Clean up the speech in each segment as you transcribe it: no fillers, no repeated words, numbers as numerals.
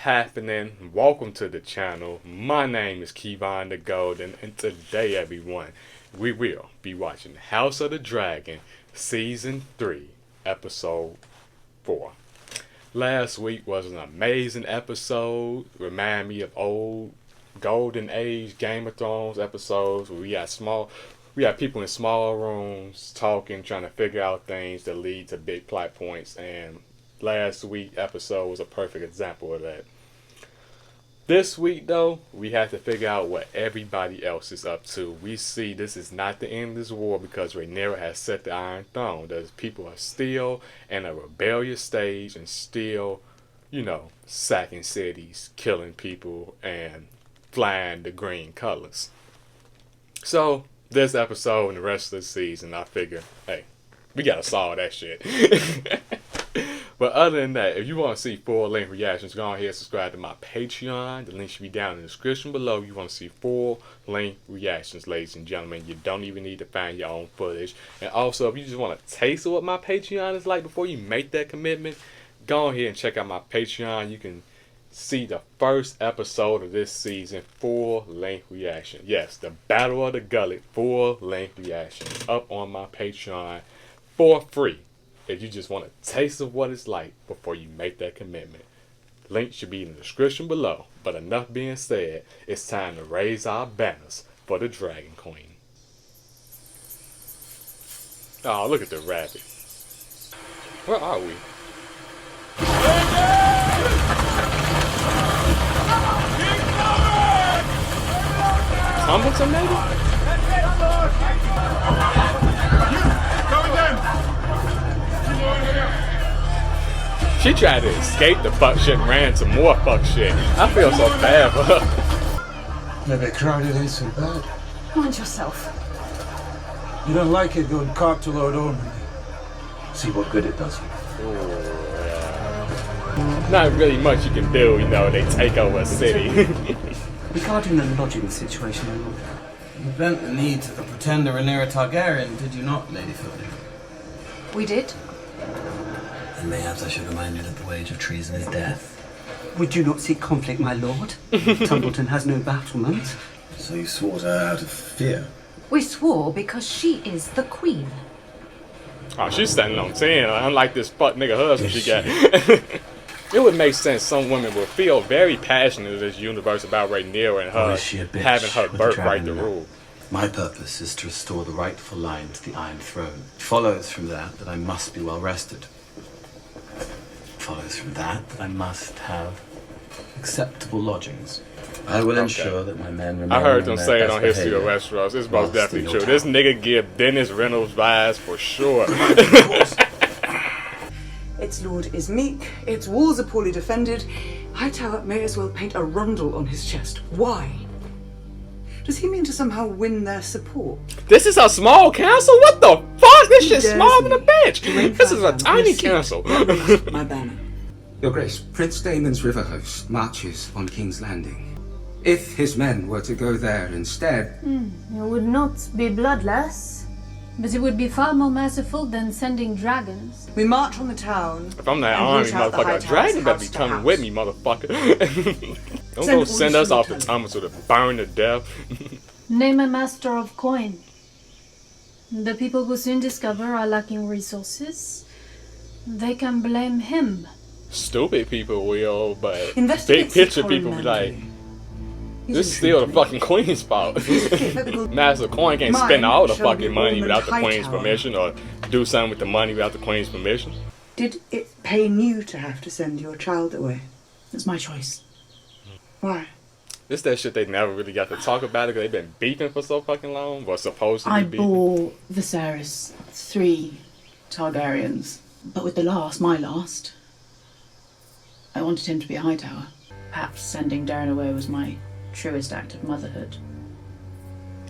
happening? Welcome to the channel. My name is Kevon the Golden, and today, everyone, we will be watching House of the Dragon Season 3, Episode 4. Last week was an amazing episode. Remind me of old Golden Age Game of Thrones episodes where we had people in small rooms talking, trying to figure out things that lead to big plot points, and last week's episode was a perfect example of that. This week, though, we have to figure out what everybody else is up to. We see this is not the end of this war because Rhaenyra has set the Iron Throne. Those people are still in a rebellious stage and still, sacking cities, killing people, and flying the green colors. So, this episode and the rest of the season, I figure, hey, we gotta solve that shit. But other than that, if you want to see full-length reactions, go ahead and subscribe to my Patreon. The link should be down in the description below. If you want to see full-length reactions, ladies and gentlemen. You don't even need to find your own footage. And also, if you just want a taste of what my Patreon is like before you make that commitment, go ahead and check out my Patreon. You can see the first episode of this season, full-length reaction. Yes, the Battle of the Gullet, full-length reaction, up on my Patreon for free. If you just want a taste of what it's like before you make that commitment. Link should be in the description below. But enough being said, it's time to raise our banners for the Dragon Queen. Oh, look at the rabbit. Where are we? Tumbleton, maybe? She tried to escape the fuck shit and ran to more fuck shit. I feel so bad for her. Maybe crowded ain't so bad. Mind yourself. You don't like it, go and carp to Lord Ormond. See what good it does you. Not really much you can do, they take over a city. Regarding the lodging situation, You bent the knee to the pretender Rhaenyra Targaryen, did you not, Lady Fielding? We did. And mayhaps I should remind you that the wage of treason is death. would you not seek conflict, my lord? Tumbleton has no battlement. So you swore to her out of fear? We swore because she is the queen. Oh, she's standing on 10, unlike this fuck nigga husband she got. It would make sense some women would feel very passionate in this universe about Rhaenyra and her having her birthright to rule. My purpose is to restore the rightful line to the Iron Throne. It follows from that I must be well rested. It follows from that I must have acceptable lodgings. I will ensure that my men remain. I heard them in say their it on best History of behavior Westeros. It's most whilst definitely in true. your This town. nigga give Dennis Reynolds vibes for sure. Its lord is meek, its walls are poorly defended. Hightower may as well paint a rondel on his chest. Why? Does he mean to somehow win their support? This is a small castle? What the fuck? This shit's smaller than a bitch. This is a tiny castle. My banner. Your Grace, Prince Daemon's river host marches on King's Landing. If his men were to go there instead... It would not be bloodless, but it would be far more merciful than sending dragons. We march on the town. If I'm that and army root out the motherfucker, a Hightowers dragon better be house to coming house. with me, motherfucker. Don't Send go send orders us off from the the tunnel to burn to death. Name a master of coin. The people who soon discover are lacking resources. They can blame him. Stupid people will, but Investigate big picture Sir people be Corin like, Manley. this is still the fucking queen's fault. Master Coin can't spend all the fucking money without the queen's permission, or do something with the money without the queen's permission. Did it pain you to have to send your child away? It's my choice. Why? It's that shit they never really got to talk about it because they've been beefing for so fucking long, or supposed to be I beefing. bore Viserys 3 Targaryens, but with the last, my last, I wanted him to be a Hightower. Perhaps sending Darren away was my truest act of motherhood.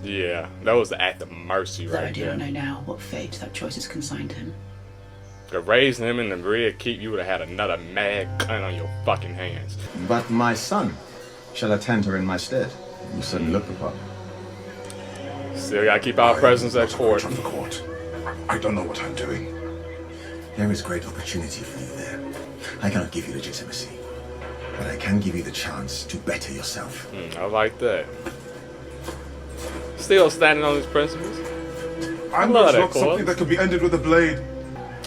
Yeah, that was the act of mercy Though I right do there. not know now what fate that choice has consigned him. Raising him in the Red Keep, you would have had another mad gun on your fucking hands. But my son shall attend her in my stead. You certainly look the part. Still gotta keep our presence at court. From the court. I don't know what I'm doing. There is great opportunity for you there. I cannot give you legitimacy. but I can give you the chance to better yourself. I like that. Still standing on his principles. Anger is not Corey. something that can be ended with a blade.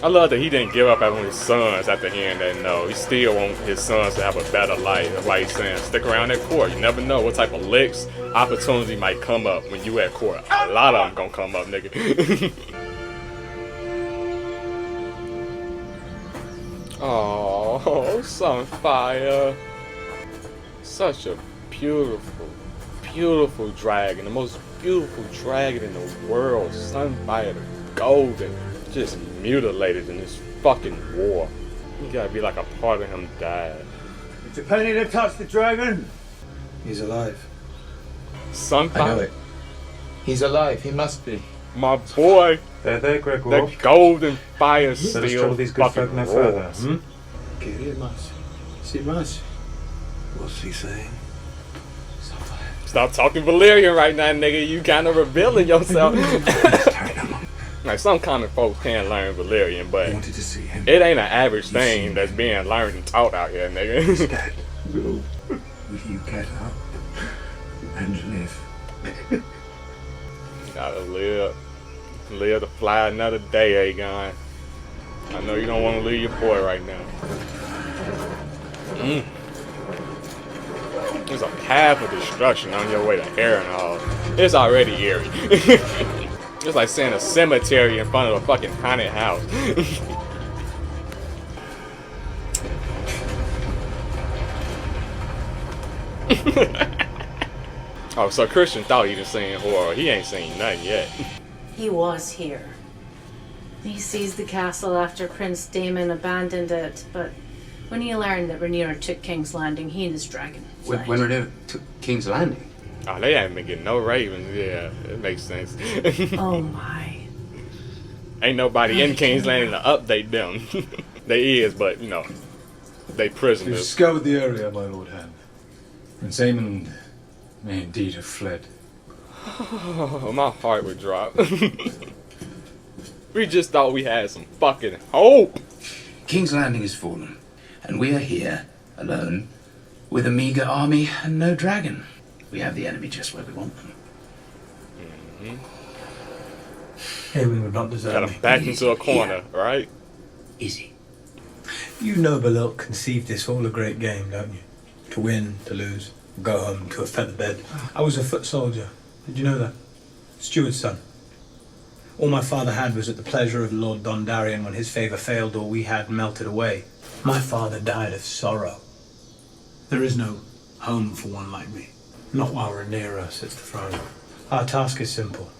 I love that he didn't give up on his sons after hearing that no. He still wants his sons to have a better life. That's why he's saying stick around at court. You never know what type of licks, opportunity might come up when you at court. A lot of them gonna come up, nigga. Oh, Sunfire. Such a beautiful, beautiful dragon. The most beautiful dragon in the world. Sunfire the Golden. Just mutilated in this fucking war. You gotta be like a part of him died. It's a penny to touch the dragon. He's alive. Sunfire? I know it. He's alive. He must be. My boy. There, Gregor. The golden fire Let us still trouble these good folk fucking no further. roars. See much. What's he saying? Stop talking Valyrian right now, nigga. You kinda revealing yourself. Like, some common folks can learn Valyrian, but Wanted to see him. it ain't an average thing that's being learned and taught out here, nigga. Dead. Will you get up and live? Gotta live. Live to fly another day, Aegon. I know you don't want to leave your boy right now. There's a path of destruction on your way to Harrenhal. It's already eerie. It's like seeing a cemetery in front of a fucking haunted house. Oh, so Christian thought he was seeing horror. He ain't seen nothing yet. He was here. He seized the castle after Prince Daemon abandoned it, but when he learned that Rhaenyra took King's Landing, he and his dragon fled. When Rhaenyra took King's Landing? Oh, they haven't been getting no ravens. Yeah, it makes sense. Oh my. Ain't nobody in King's Landing to update them. They is, but, you know, they You've prisoners. scoured the area, my lord hand. Prince Aemon may indeed have fled. Oh, my heart would drop. We just thought we had some fucking hope. King's Landing is fallen, and we are here, alone, with a meager army and no dragon. We have the enemy just where we want them. Aemon would not deserve Got me. him backed into a corner, right? Easy. You noble ilk conceive this all a great game, don't you? To win, to lose, go home to a feather bed. I was a foot soldier. Did you know that? Steward's son. All my father had was at the pleasure of Lord Dondarrion when his favour failed or we had melted away. My father died of sorrow. There is no home for one like me. Not while Rhaenyra sits the throne. Our task is simple.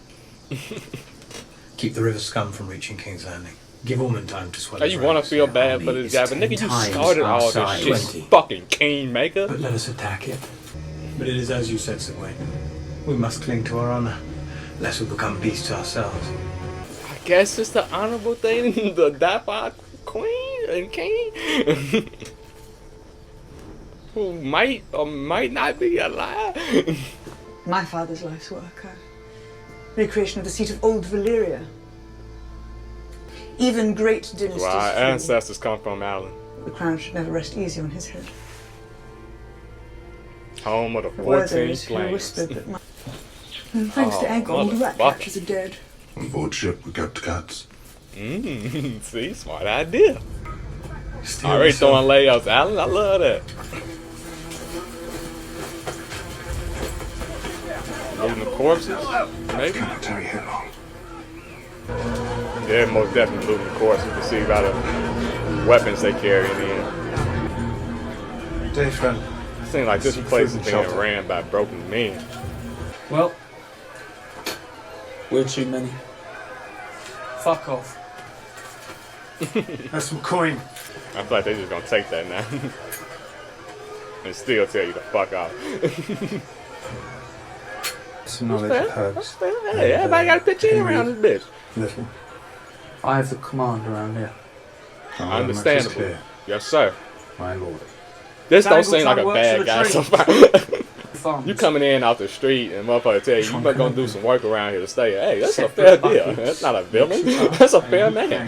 Keep the river scum from reaching King's Landing. Give Ormond time to swell Now his you want to ranks. feel bad for this guy, but nigga, you 10 times started our all this size. shit, 20. fucking kingmaker. But let us attack it. But it is as you said, Sir Wayne. We must cling to our honour, lest we become beasts ourselves. I guess it's the honorable thing to die for our queen and king. Who might or might not be alive. My father's life's work. Recreation of the seat of old Valyria. Even great dynasties Well, our fall. ancestors come from Alan. The crown should never rest easy on his head. Home of the There were 14 those who flames. whispered that my... And thanks to Aegon, the rat motherfucker. catchers are dead. On board ship, we kept cats. See, smart idea. Still Already so- throwing layouts, Alan. I love that. Looting the corpses? Maybe? Cannot tarry here long. Yeah, most definitely looting the corpses. You can see by the weapons they carry in. Day friend. Seems like this Seek place food is and being shelter. ran by broken men. Well, we're too many. Fuck off. That's some coin. I feel like they're just gonna take that now. And still tell you to fuck off. Some knowledge of herbs. Hey, everybody got a pitch in around this bitch. Little. I have the command around here. Understandable. Clear. Yes, sir. My lord. This don't Dangle seem like a time bad works guy for so the far. Farms. You coming in off the street and motherfucker tell you better gonna do some work around here to stay. Hey, that's a fair deal. That's not a villain. That's a fair man.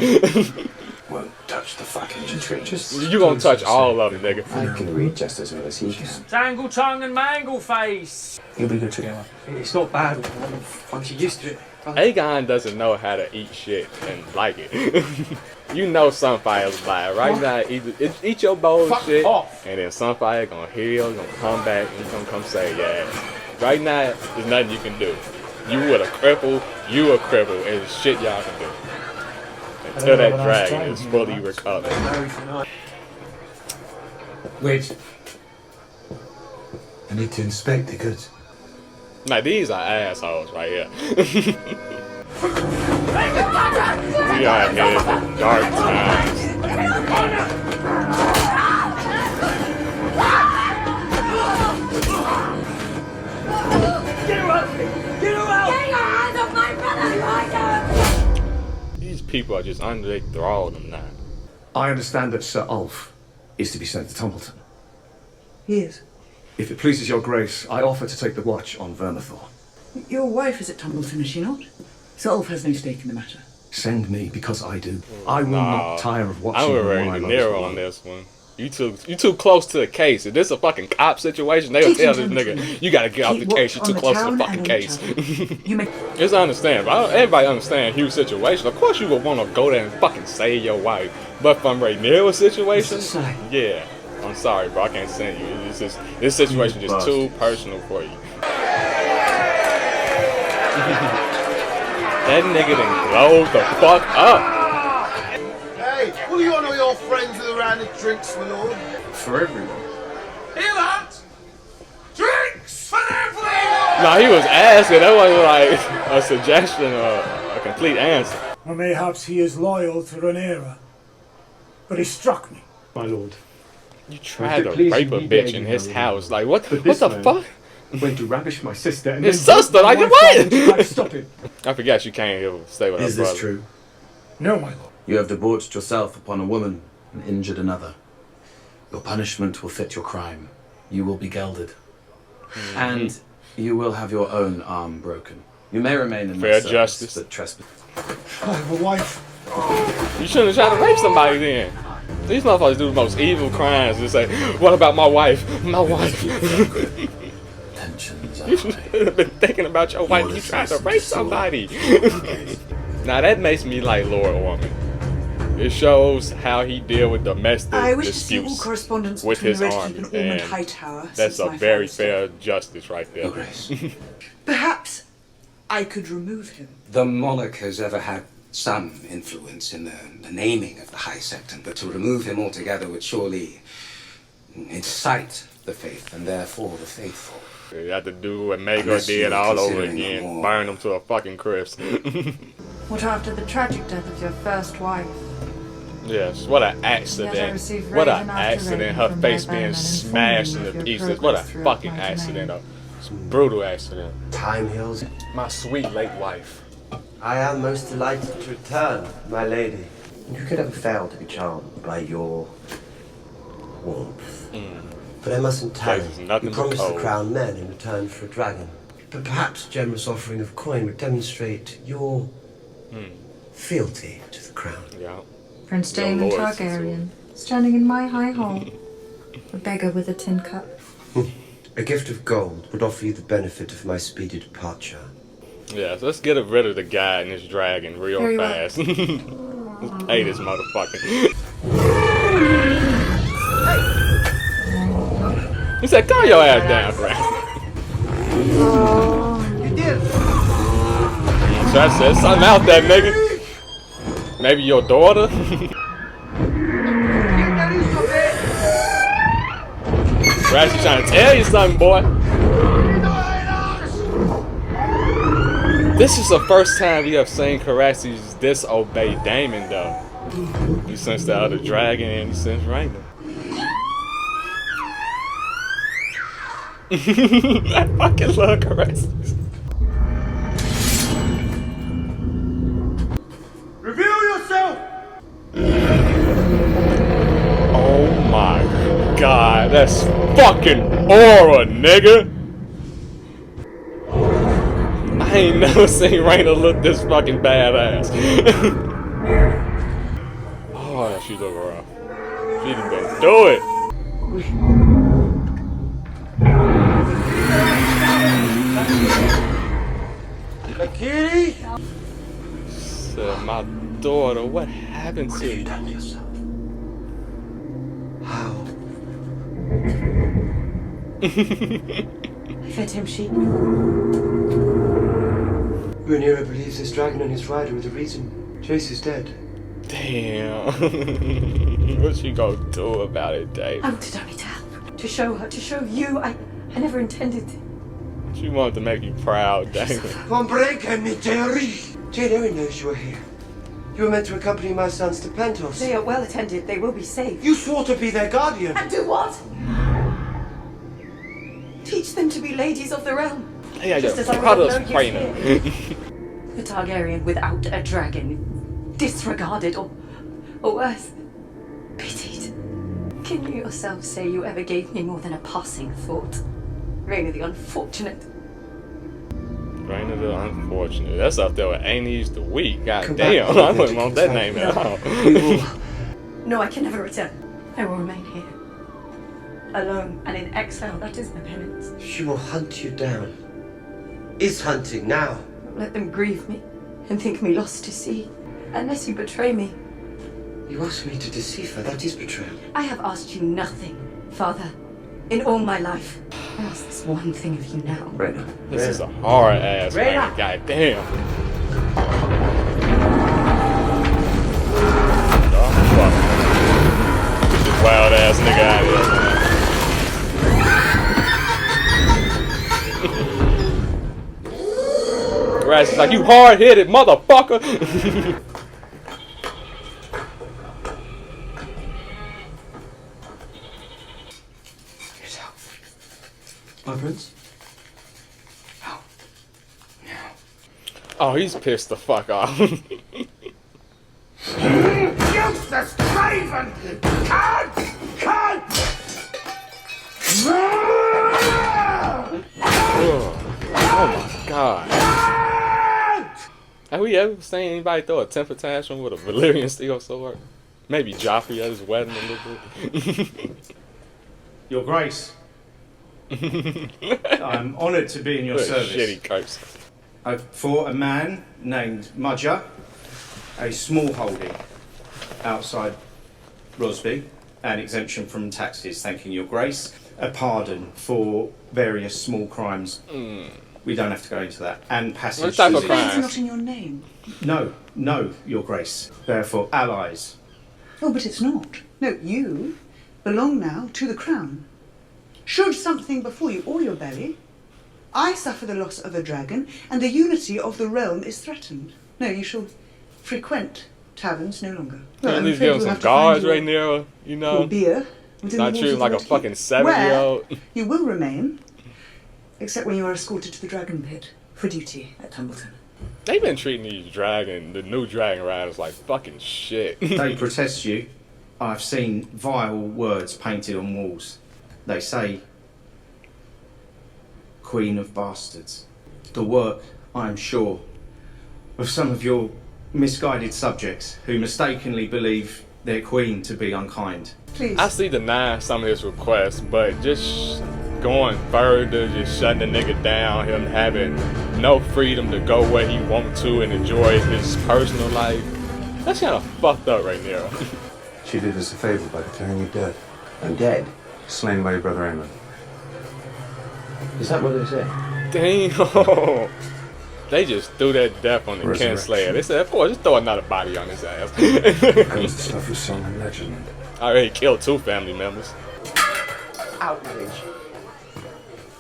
Won't touch the fucking tricks. You gonna touch all of them, nigga. I can read just as well as he can. Tangle tongue and mangle face. You'll be good together. It's not bad once you're used to it. Aegon doesn't know how to eat shit and like it. You know Sunfire's bad. Right now, eat your bowl of shit, and then Sunfire gonna heal, gonna come back, and he's gonna come save your ass. Right now, there's nothing you can do. You with a cripple, you a cripple, and there's shit y'all can do. Until that dragon is fully recovered. Wait. I need to inspect the goods. Now these are assholes right here. We are headed for dark times. Get her out! Get her out! Get your hands off my brother, Ryder! These people are just under their thraldom now. I understand that Sir Ulf is to be sent to Tumbleton. He is. If it pleases your grace, I offer to take the watch on Vermithor. Your wife is at Tumbleton, is she not? Sir Ulf has no stake in the matter. Send me, because I do. I will not tire of watching I'm ready to narrow on this one. You too close to the case. If this is a fucking cop situation, they'll tell this nigga, you gotta get off the case, you're too close to the fucking case. It's understandable. Everybody understands Hugh's situation. Of course you would want to go there and fucking save your wife. But from Rhaenyra's situation, yeah. I'm sorry, bro, I can't send you. This situation is just too personal for you. That nigga done glowed the fuck up. Hey, what are you on all your friends with around the drinks, my lord? For everyone. Hear that? Drinks for everyone! Nah, he was asking. That wasn't like a suggestion or a complete answer. Or mayhaps he is loyal to Rhaenyra. But he struck me. My lord. You tried to rape a bitch in his house. Like, what the fuck? Went to ravish my sister and his sister? Like, what? Stop it. I forgot you can't even stay with her brother. Is this true? No, my lord. You have debauched yourself upon a woman and injured another. Your punishment will fit your crime. You will be gelded. And you will have your own arm broken. You may remain in fair my justice, but trespass. I have a wife. You shouldn't have tried to rape somebody then. These motherfuckers do the most evil crimes and say, what about my wife? My wife. You should have been thinking about your wife. You tried to rape somebody. Now that makes me like Lord Ormond. It shows how he deal with domestic I wish to see all disputes correspondence with between his the Red army, Keep and Ormond and Hightower that's since a my very father's fair justice right there. Perhaps I could remove him. The monarch has ever had some influence in the naming of the High Septon, but to remove him altogether would surely incite the faith, and therefore the faithful. You have to do what Maegor did all over again. Burn them to a fucking crisp. What after the tragic death of your first wife? Yes, what an Yet I accident. received What raven an after accident. raven Her from face their being bowmen smashed informing me into of your pieces. What a progress throughout fucking my accident. domain. It's a brutal accident. Time heals. My sweet late wife. I am most delighted to return, my lady. You could never fail to be charmed by your warmth. But I mustn't tell Places you. nothing You but promised the cold. crown men in return for a dragon. But perhaps a generous offering of coin would demonstrate your fealty to the crown. Yeah. Prince Your Daemon lords, Targaryen, standing in my high hall. A beggar with a tin cup. A gift of gold would offer you the benefit of my speedy departure. Yeah, so let's get rid of the guy and this dragon real Very well. fast. Let's pay this motherfucker. He said, calm your ass down, Grant. You did. So I said something out there, nigga. Maybe your daughter? Ratchet trying to tell you something, boy. This is the first time we have seen Caraxes disobey Daemon, though. He sensed the other dragon and he sensed Raymond. I fucking love Caraxes. Reveal yourself! Oh my god, that's fucking aura, nigga! I ain't never seen Raina look this fucking badass. Oh she look rough. She done been do it. Kitty? Said, my daughter, what happened to you? How? I fed him sheep. Rhaenyra believes this dragon and his rider are the reason Jace is dead. Damn. What she gonna do about it, Dave? I wanted only to help. To show her, to show you. I never intended to. She wanted to make you proud, Dave. Jane Erin knows you are here. You were meant to accompany my sons to Pentos. They are well attended. They will be safe. You swore to be their guardian. And do what? Teach them to be ladies of the realm. Yeah, just as I brother's would have known you here. A Targaryen without a dragon. Disregarded or worse, pitied. Can you yourself say you ever gave me more than a passing thought? Rhaena the Unfortunate. Rhaena the Unfortunate. That's up there with Aenys the Weak. God Come damn, back, I wouldn't want that name at all. No, I can never return. I will remain here. Alone and in exile, that is my penance. She will hunt you down. Is hunting now. Let them grieve me and think me lost to sea. Unless you betray me. You asked me to deceive her. That is betrayal. I have asked you nothing, Father, in all my life. I ask this one thing of you now. Rhaena. This is a hard ass man. God damn. Oh, fuck. Get this wild ass nigga out of here. Grass is like, you hard headed motherfucker. My prince? Oh, he's pissed the fuck off. Useless craven! Can't! Oh my god. Have we ever seen anybody throw a temper tantrum with a Valyrian steel sword? Maybe Joffrey at his wedding a little bit. Your Grace. I'm honoured to be in your What a service. shitty curse. I've fought a man named Mudger, a small holding outside Rosby, an exemption from taxes, thanking your Grace, a pardon for various small crimes. We don't have to go into that. And passage. What type of It's crimes? not in your name. No, your Grace. Therefore, allies. Oh, but it's not. No, you belong now to the crown. Should something befall you or your belly, I suffer the loss of a dragon, and the unity of the realm is threatened. No, you shall frequent taverns no longer. Well, at I'm least afraid give him you'll some have to find guards your right there, you know. cool beer within Not the treat him walls like a of the fucking keep, 7-year-old. where you will remain, except when you are escorted to the dragon pit for duty at Tumbleton. They've been treating the new dragon riders like fucking shit. They protest you. I've seen vile words painted on walls. They say, Queen of Bastards. The work, I am sure, of some of your misguided subjects who mistakenly believe their queen to be unkind. Please. I see denying some of his requests, but just going further, just shutting the nigga down, him having no freedom to go where he wants to and enjoy his personal life. That's kind of fucked up right now. She did us a favor by declaring you dead. I'm dead. Slain by your brother Aemon. Is that what they say? Damn. They just threw that death on the Resurrection. Kinslayer. They said, boy, just throw another body on his ass. Comes the stuff of song and legend. I already killed 2 family members. Outrage.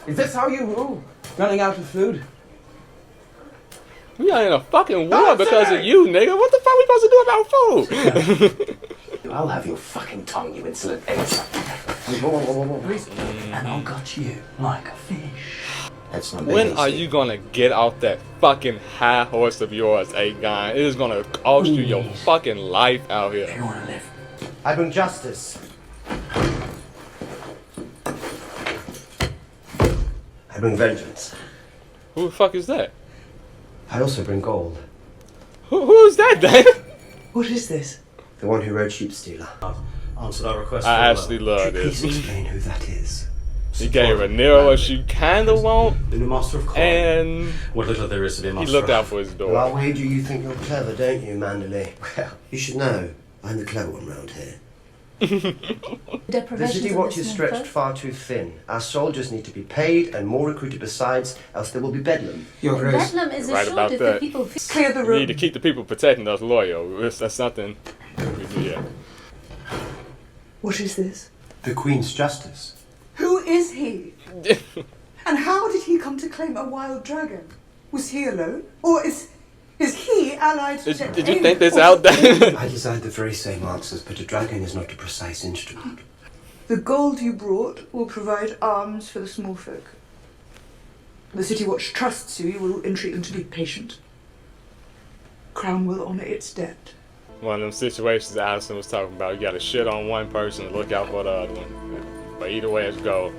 Is this how you rule? Running out of food? We are in a fucking war because of you, nigga. What the fuck we supposed to do about food? I'll have your fucking tongue, you insolent ace. And I'll gut you like a fish. That's not When are you gonna get off that fucking high horse of yours, Aegon? It is gonna cost you your fucking life out here. You wanna live? I bring justice. I bring vengeance. Who the fuck is that? I also bring gold. Who is that, Dan? What is this? The one who rode Sheep Stealer. Answered our request. I actually love Please this. explain who that is. He gave Rhaenyra what she kind of want, The new master of coin. and What little there is to be a he master looked of. out for his Well, I'll daughter. wager you think you're clever, don't you, Mandalay? Well, you should know. I'm the clever one round here. The city watch is stretched far too thin. Our soldiers need to be paid and more recruited besides, else there will be bedlam. Your Grace. Bedlam is Right assured about if that. the people Clear the We room. need to keep the people protecting us loyal. That's something we do. Yeah. What is this? The Queen's justice. Who is he? And how did he come to claim a wild dragon? Was he alone? Or is he allied to Did you think this out there? I desired the very same answers, but a dragon is not a precise instrument. The gold you brought will provide arms for the small folk. The City Watch trusts you. You will entreat them to be patient. Crown will honour its debt. One of them situations Allison was talking about. You got to shit on one person and look out for the other one. But either way it goes,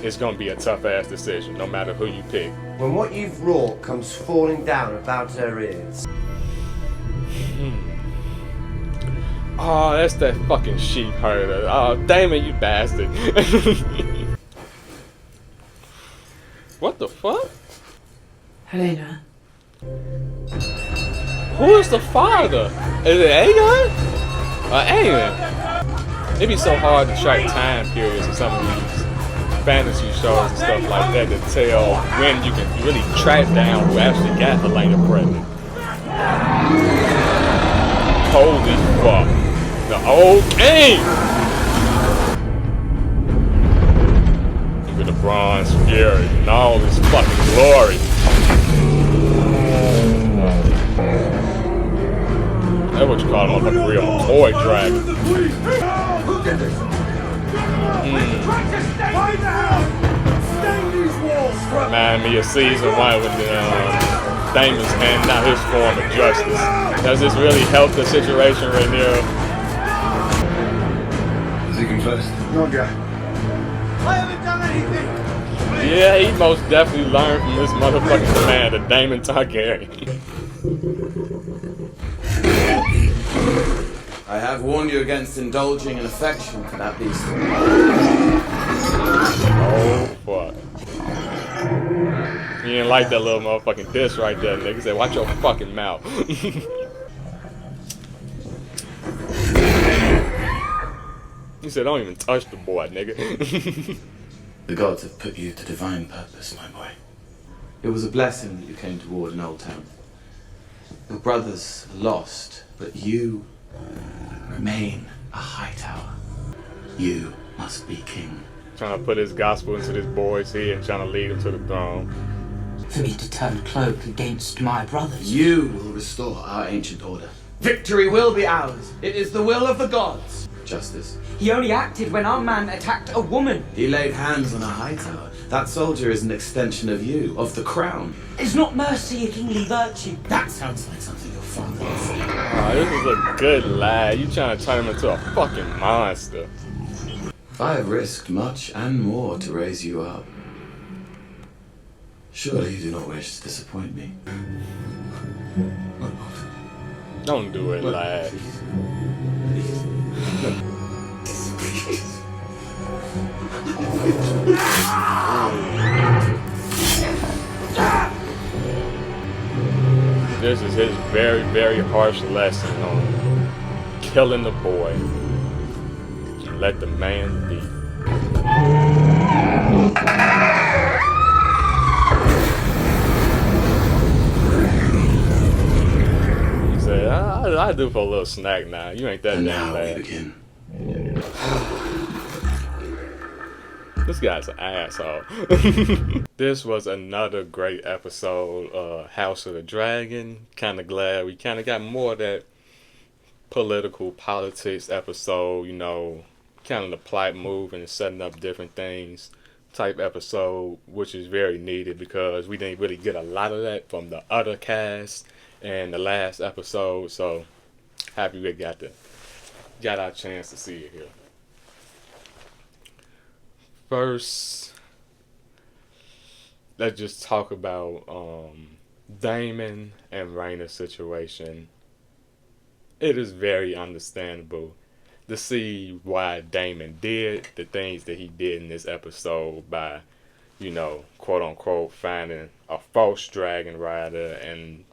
it's gonna be a tough ass decision, no matter who you pick. When what you've wrought comes falling down about her ears. Oh, that's that fucking sheep herder. Oh, damn it, you bastard. What the fuck? Helena. Who is the father? Is it Aegon? Or Aemon? It'd be so hard to track time periods in some of these fantasy shows and stuff like that to tell when you can really track down who actually got Helena pregnant. Holy fuck. The old king! Look at the bronze fury and all this fucking glory. That's what you call a motherfucking real toy dragon. Remind me of season 1 when Damon's handing out his form of justice. Does this really help the situation right now? Has he confessed? Not yet. I haven't done anything! Yeah, he most definitely learned from this motherfucking commander, Daemon Targaryen. I have warned you against indulging in affection for that beast. Oh, fuck. You didn't like that little motherfucking diss right there, nigga. Said, watch your fucking mouth. He said, don't even touch the boy, nigga. The gods have put you to divine purpose, my boy. It was a blessing that you came toward in Old Town. Your brothers are lost, but you remain a high tower. You must be king. Trying to put his gospel into this boy's head and trying to lead him to the throne. For me to turn cloak against my brothers. You will restore our ancient order. Victory will be ours. It is the will of the gods. Justice. He only acted when our man attacked a woman. He laid hands on a high tower. That soldier is an extension of you, of the crown. Is not mercy a kingly virtue? That sounds like something your father would say. Oh, this is a good lad. You trying to turn him into a fucking monster. I have risked much and more to raise you up. Surely you do not wish to disappoint me. Don't do it, lad. This is his very, very harsh lesson on killing the boy. Let the man be. He said, I do for a little snack now. You ain't that And damn now bad. we begin. This guy's an asshole. This was another great episode of House of the Dragon. Kind of glad we kind of got more of that political politics episode, you know, kind of the plot moving and setting up different things type episode, which is very needed because we didn't really get a lot of that from the other cast and the last episode. So happy we got our chance to see it here. First, let's just talk about Daemon and Rhaenyra's situation. it is very understandable to see why Damon did the things that he did in this episode by, you know, quote unquote, finding a false dragon rider and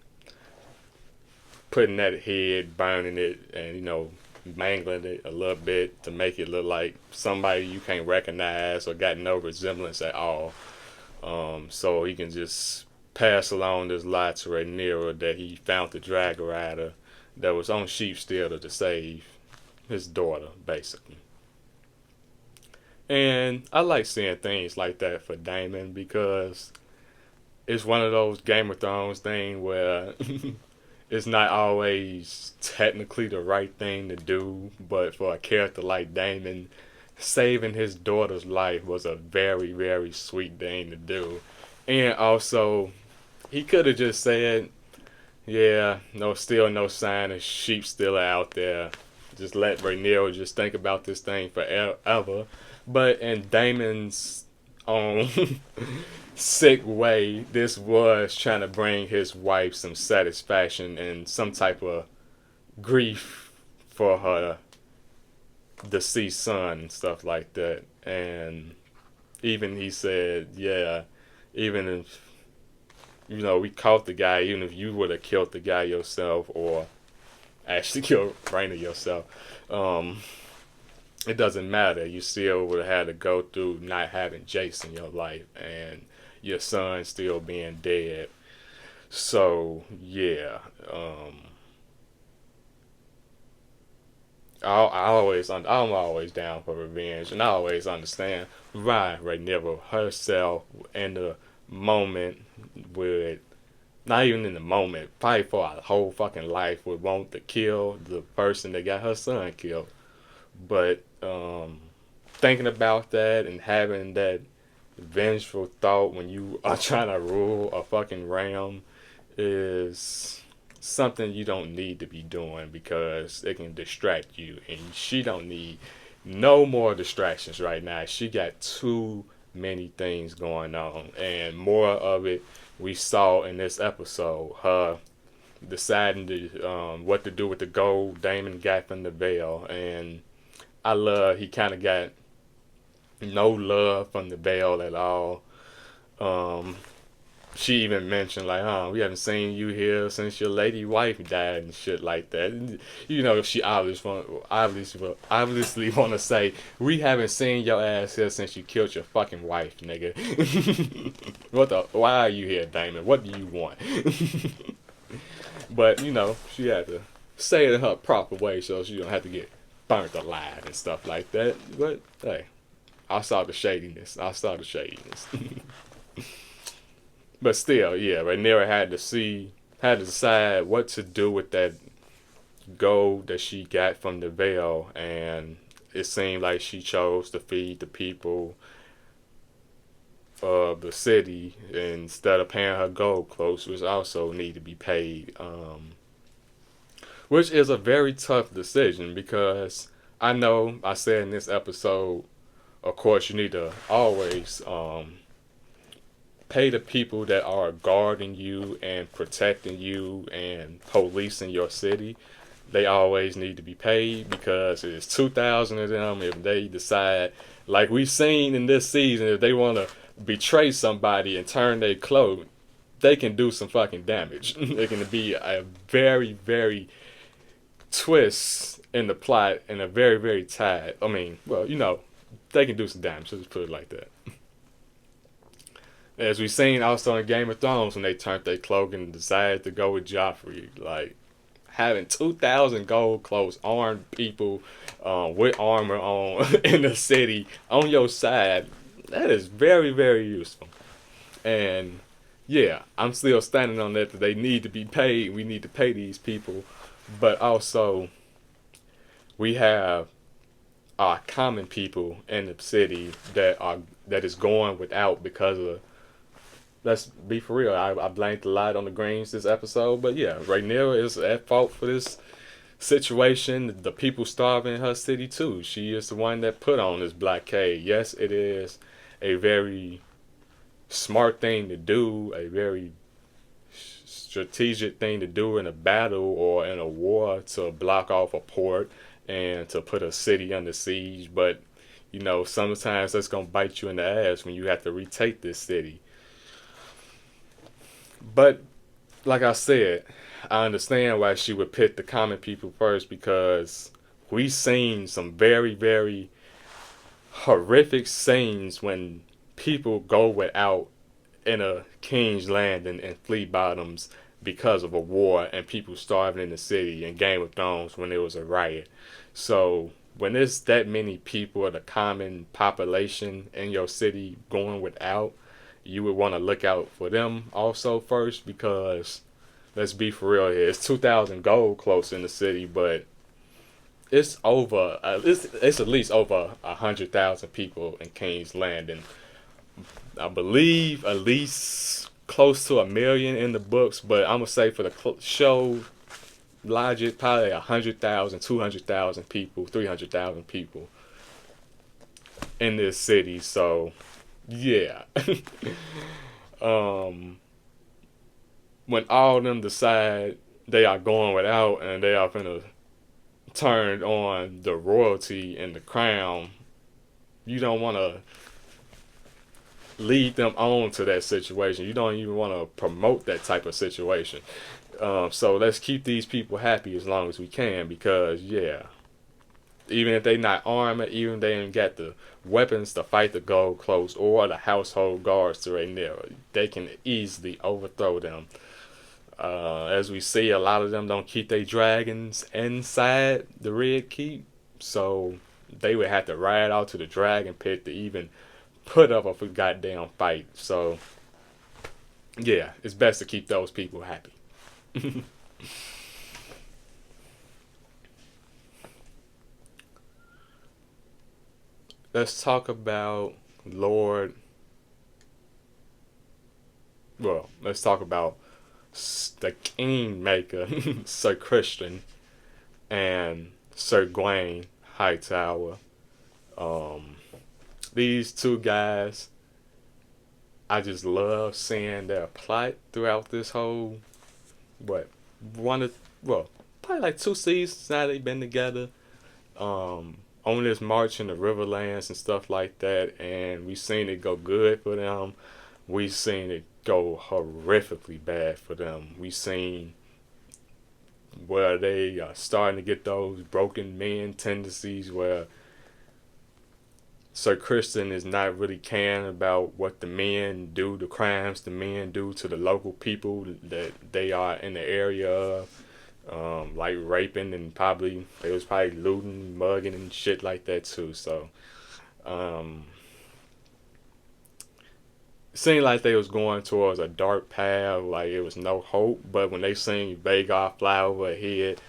putting that head, burning it, and, you know, mangling it a little bit to make it look like somebody you can't recognize or got no resemblance at all. So he can just pass along this lie to Rhaenyra that he found the dragon rider that was on sheep stealer to save his daughter, basically. And I like seeing things like that for Daemon because it's one of those Game of Thrones things where it's not always technically the right thing to do, but for a character like Daemon, saving his daughter's life was a very, very sweet thing to do. And also, he could have just said, yeah, still no sign of sheep stealer out there. Just let Rhaenyra just think about this thing forever. But in Daemon's own sick way, this was trying to bring his wife some satisfaction and some type of grief for her deceased son and stuff like that. And even he said, yeah, even if, you know, we caught the guy, even if you would have killed the guy yourself or actually killed Rhaenyra yourself, it doesn't matter. You still would have had to go through not having Jace in your life and your son still being dead. So yeah, I'm always down for revenge, and I always understand why Rhaenyra herself in the moment would, not even in the moment, probably for her whole fucking life, would want to kill the person that got her son killed. But thinking about that and having that vengeful thought when you are trying to rule a fucking realm is something you don't need to be doing because it can distract you, and she don't need no more distractions right now. She got too many things going on, and more of it we saw in this episode. Her deciding to what to do with the gold Daemon got from the Vale, and I love he kind of got no love from the Vale at all. She even mentioned like, we haven't seen you here since your lady wife died and shit like that. You know, she obviously want to say, we haven't seen your ass here since you killed your fucking wife, nigga. Why are you here, Daemon? What do you want? But, you know, she had to say it in her proper way so she don't have to get burnt alive and stuff like that. But, hey, I saw the shadiness. But still, yeah, Rhaenyra had to decide what to do with that gold that she got from the Vale, and it seemed like she chose to feed the people of the city instead of paying her gold clothes, which also need to be paid. Which is a very tough decision because I know I said in this episode, of course, you need to always pay the people that are guarding you and protecting you and policing your city. They always need to be paid because it's 2,000 of them. If they decide, like we've seen in this season, if they want to betray somebody and turn their cloak, they can do some fucking damage. It can be a very, very twist in the plot and a very, very tight. I mean, well, you know, they can do some damage. Let's put it like that. As we've seen also in Game of Thrones when they turned their cloak and decided to go with Joffrey, like having 2,000 gold clothes, armed people with armor on in the city on your side, that is very, very useful. And yeah, I'm still standing on that they need to be paid. We need to pay these people, but also we have common people in the city that is going without because of. Let's be for real. I blamed a lot on the Greens this episode, but yeah, Rhaenyra is at fault for this situation. The people starving in her city too. She is the one that put on this blockade. Yes, it is a very smart thing to do, a very strategic thing to do in a battle or in a war to block off a port and to put a city under siege. But, you know, sometimes that's going to bite you in the ass when you have to retake this city. But, like I said, I understand why she would pick the common people first, because we've seen some very, very horrific scenes when people go without in a King's Landing and Flea Bottoms because of a war and people starving in the city, and Game of Thrones when there was a riot. So when there's that many people of the common population in your city going without, you would want to look out for them also first, because let's be for real here, it's 2,000 gold close in the city, but it's over. It's at least over 100,000 people in King's Landing. I believe at least close to 1 million in the books, but I'm gonna say for the show logic, probably 100,000, 200,000 people, 300,000 people in this city. So yeah. When all of them decide they are going without and they are gonna turn on the royalty and the crown, you don't want to lead them on to that situation. You don't even want to promote that type of situation. So let's keep these people happy as long as we can, because yeah, even if they not armed, even if they ain't got the weapons to fight the gold close or the household guards to Rhaenyra, they can easily overthrow them. As we see, a lot of them don't keep their dragons inside the Red Keep, so they would have to ride out to the dragon pit to even put up a goddamn fight. So yeah, it's best to keep those people happy. Let's talk about let's talk about the Kingmaker, Sir Christian, and Sir Gawain Hightower. These two guys, I just love seeing their plot throughout this whole, probably like 2 seasons now they've been together. On this march in the Riverlands and stuff like that, and we've seen it go good for them. We've seen it go horrifically bad for them. We've seen where they are starting to get those broken men tendencies, where Sir Christian is not really caring about what the men do, the crimes the men do to the local people that they are in the area of. Like raping, and they was probably looting, mugging and shit like that too. So it seemed like they was going towards a dark path, like it was no hope. But when they seen Vagar fly overhead,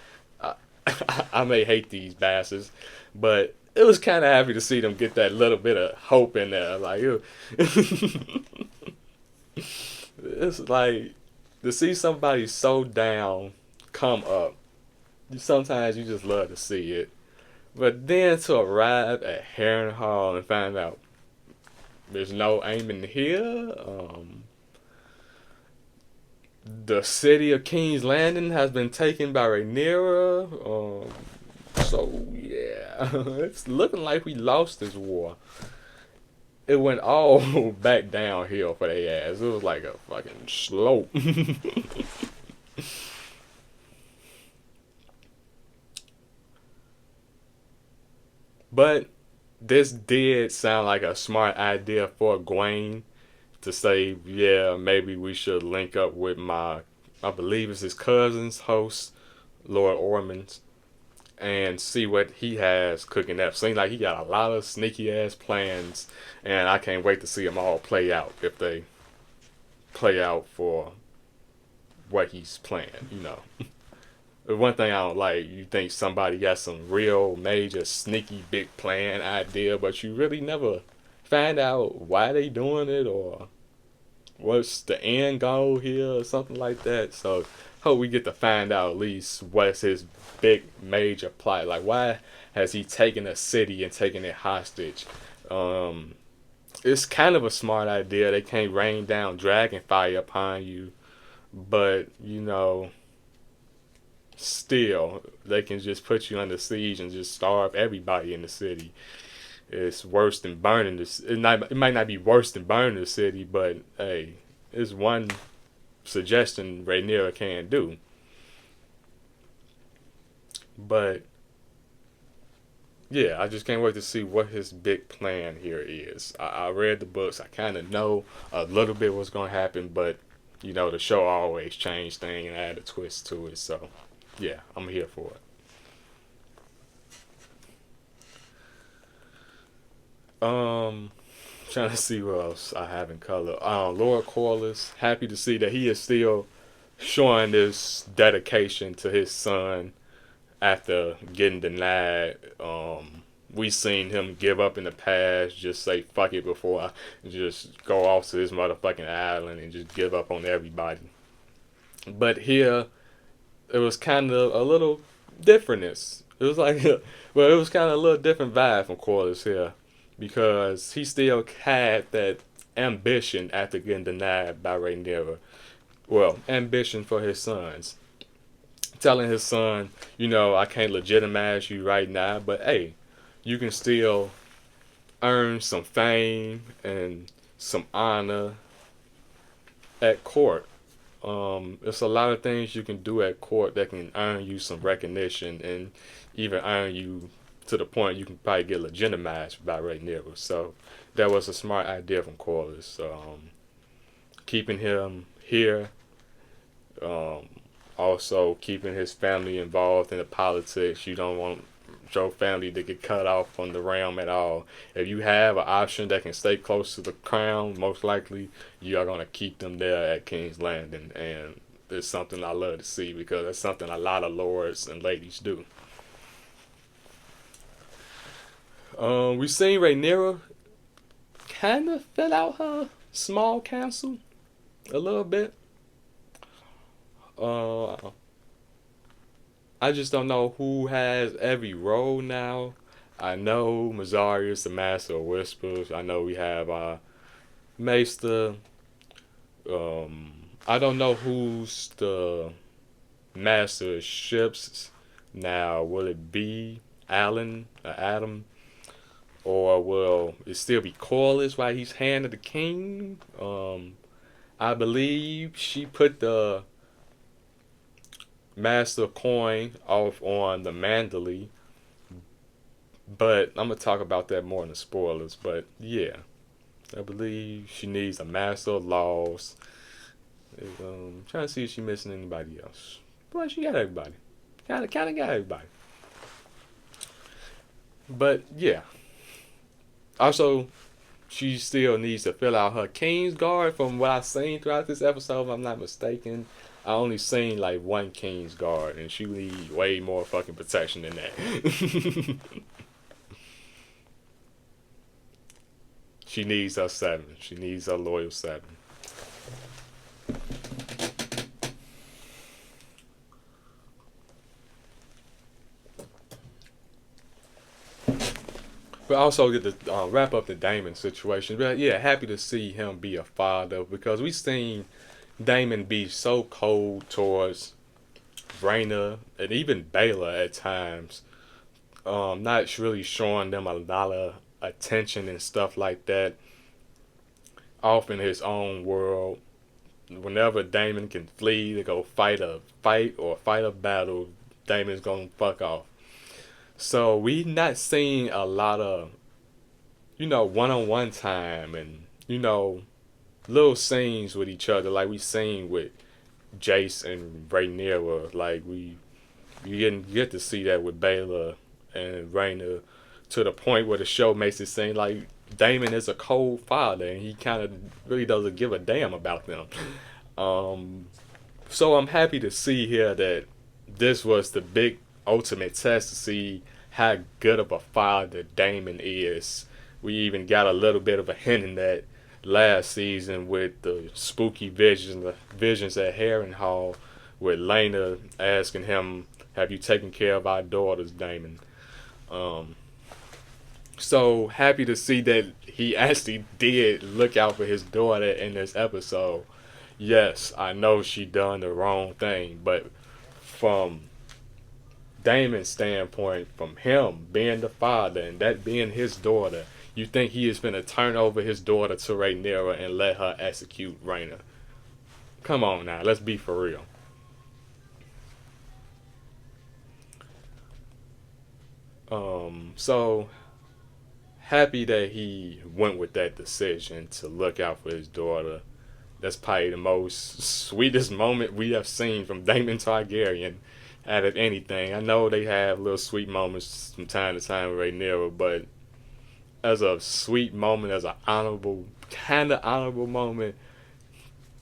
I may hate these bastards, but it was kind of happy to see them get that little bit of hope in there. Like it's like to see somebody so down come up. Sometimes you just love to see it. But then to arrive at Harrenhal and find out there's no aiming here. The city of King's Landing has been taken by Rhaenyra. So yeah, it's looking like we lost this war. It went all back downhill for their ass. It was like a fucking slope. But this did sound like a smart idea for Gawain to say, yeah, maybe we should link up with I believe it's his cousin's host, Lord Ormond, and see what he has cooking up. Seems like he got a lot of sneaky ass plans, and I can't wait to see them all play out, if they play out for what he's playing, you know. The one thing I don't like, you think somebody got some real major sneaky big plan idea, but you really never find out why they doing it or what's the end goal here or something like that. So hope we get to find out at least what's his big major plot. Like, why has he taken a city and taken it hostage? It's kind of a smart idea. They can't rain down dragon fire upon you. but still they can just put you under siege and just starve everybody in the city. It's worse than burning this. It might not be worse than burning the city, but hey, it's one suggestion Rhaenyra can do. But yeah, I just can't wait to see what his big plan here is. I read the books. I kind of know a little bit what's going to happen, but the show always changed things and add a twist to it. So yeah, I'm here for it. Trying to see what else I have in color. Lord Corlys, happy to see that he is still showing this dedication to his son after getting denied. We seen him give up in the past, just say fuck it before I just go off to this motherfucking island and just give up on everybody. But here, it was kind of a little differentness. It was like, it was kind of a little different vibe from Corlys here, because he still had that ambition after getting denied by Rhaenyra. Well, ambition for his sons. Telling his son, I can't legitimize you right now, but hey, you can still earn some fame and some honor at court. There's a lot of things you can do at court that can earn you some recognition and even earn you to the point you can probably get legitimized by Rhaenyra. So that was a smart idea from Corlys. Keeping him here, also keeping his family involved in the politics. You don't want your family to get cut off from the realm at all. If you have an option that can stay close to the crown, most likely you are going to keep them there at King's Landing. And it's something I love to see, because that's something a lot of lords and ladies do. We've seen Rhaenyra kind of fill out her small council a little bit. I just don't know who has every role now. I know Mazarius, the Master of Whispers. I know we have Maester. I don't know who's the Master of Ships now. Will it be Alan or Adam? Or will it still be Corlys while he's hand of the king? I believe she put the Master Coin off on the Manderley, but I'm gonna talk about that more in the spoilers. But yeah, I believe she needs a Master of Laws. Trying to see if she's missing anybody else. But she got everybody. Kind of got everybody. But yeah. Also, she still needs to fill out her King's Guard. From what I've seen throughout this episode, if I'm not mistaken, I only seen like one King's Guard, and she needs way more fucking protection than that. She needs her 7. She needs her loyal 7. But also get to wrap up the Daemon situation. But yeah, happy to see him be a father, because we've seen Daemon be so cold towards Rhaena and even Baela at times. Not really showing them a lot of attention and stuff like that. Off in his own world. Whenever Daemon can flee to go fight a battle, Daemon's gonna fuck off. So we not seeing a lot of, one-on-one time and, little scenes with each other like we seen with Jace and Rhaenyra. Like you didn't get to see that with Baela and Rhaena, to the point where the show makes it seem like Daemon is a cold father and he kind of really doesn't give a damn about them. So I'm happy to see here that this was the big ultimate test to see how good of a father Daemon is. We even got a little bit of a hint in that last season with the spooky visions at Harrenhal, with Laena asking him, "Have you taken care of our daughters, Daemon?" So happy to see that he actually did look out for his daughter in this episode. yes, I know she done the wrong thing, but from Damon's standpoint, from him being the father and that being his daughter, you think he is going to turn over his daughter to Rhaenyra and let her execute Rhaena? Come on now, let's be for real. So happy that he went with that decision to look out for his daughter. That's probably the most sweetest moment we have seen from Daemon Targaryen out of anything. I know they have little sweet moments from time to time with Rhaenyra, but as a sweet moment, as an honorable, kind of honorable moment,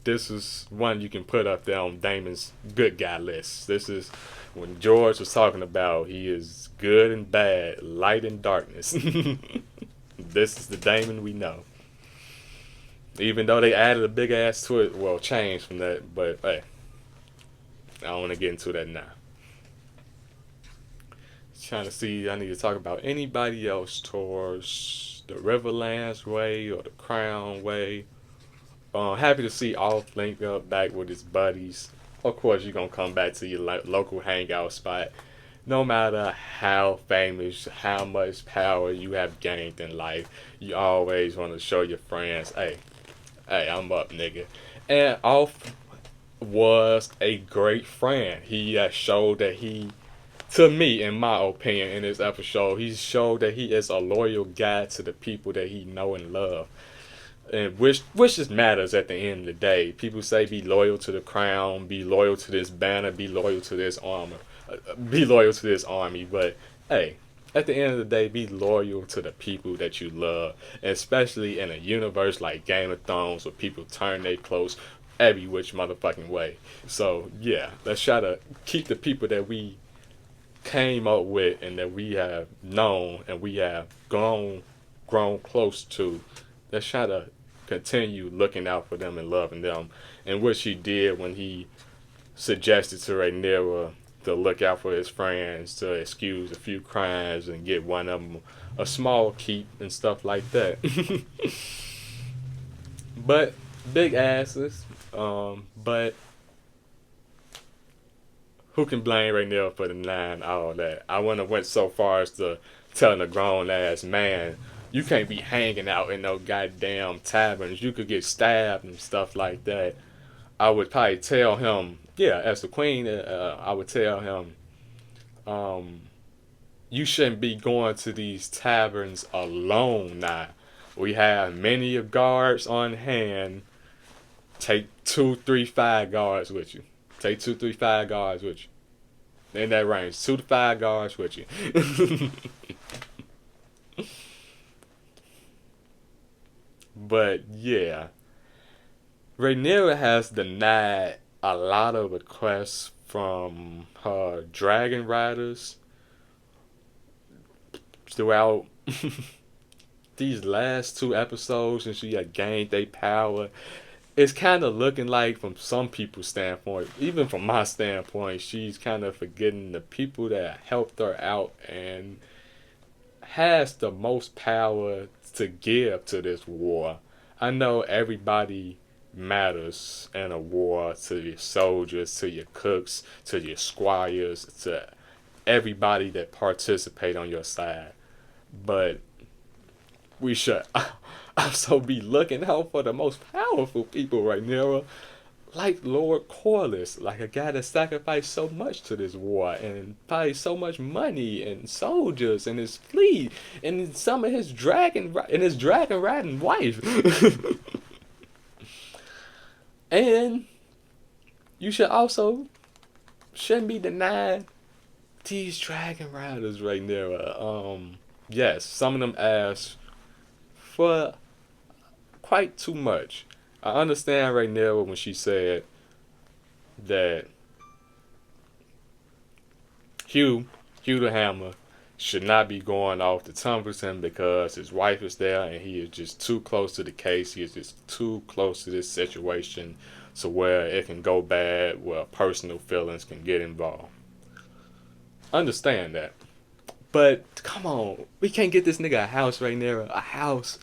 this is one you can put up there on Damon's good guy list. This is when George was talking about he is good and bad, light and darkness. This is the Daemon we know. Even though they added a big ass twist, well, change from that, but hey, I don't want to get into that now. Trying to see, I need to talk about anybody else towards the Riverlands way or the Crown way. Happy to see Alf link up back with his buddies. Of course, you're going to come back to your local hangout spot. No matter how famous, how much power you have gained in life, you always want to show your friends, hey, I'm up, nigga. And Alf was a great friend. He showed that he, to me, in my opinion, in this episode, he showed that he is a loyal guy to the people that he know and love. And which just matters at the end of the day. People say be loyal to the crown, be loyal to this banner, be loyal to this armor, be loyal to this army. But hey, at the end of the day, be loyal to the people that you love, especially in a universe like Game of Thrones where people turn their clothes every which motherfucking way. So yeah, let's try to keep the people that we came up with and that we have known and we have grown close to. Let's try to continue looking out for them and loving them. And what she did when he suggested to Rhaenyra to look out for his friends, to excuse a few crimes and get one of them a small keep and stuff like that. But big asses. But who can blame Rhaenyra for the 9, all that? I wouldn't have went so far as to telling a grown ass man, you can't be hanging out in no goddamn taverns. You could get stabbed and stuff like that. I would probably tell him, yeah, as the queen, I would tell him, you shouldn't be going to these taverns alone now. We have many of guards on hand. Take 2, 3, 5 guards with you. Take 2, 3, 5 guards with you. In that range, 2 to 5 guards with you. But yeah, Rhaenyra has denied a lot of requests from her dragon riders throughout these last 2 episodes, and she had gained their power. It's kind of looking like, from some people's standpoint, even from my standpoint, she's kind of forgetting the people that helped her out and has the most power to give to this war. I know everybody matters in a war, to your soldiers, to your cooks, to your squires, to everybody that participate on your side. But we should also be looking out for the most powerful people right now, like Lord Corlys, like a guy that sacrificed so much to this war and probably so much money and soldiers and his fleet and some of his dragon riding wife. And you shouldn't be denied these dragon riders right now. Yes, some of them ask for quite too much. I understand right now when she said that Hugh the Hammer should not be going off to Tumbleton because his wife is there and he is just too close to the case. He is just too close to this situation to where it can go bad, where personal feelings can get involved. Understand that. But come on, we can't get this nigga a house right now. A house.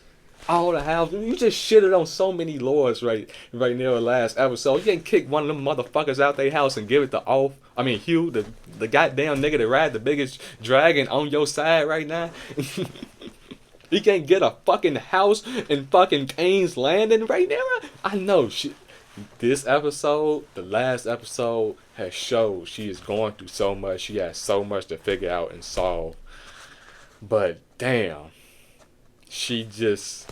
all the houses. You just shitted on so many lords right near the last episode. You didn't kick one of them motherfuckers out their house and give it to Hugh, the goddamn nigga that ride the biggest dragon on your side right now. You can't get a fucking house in fucking King's Landing right now. I know shit. This episode, the last episode, has showed she is going through so much. She has so much to figure out and solve. But damn, she just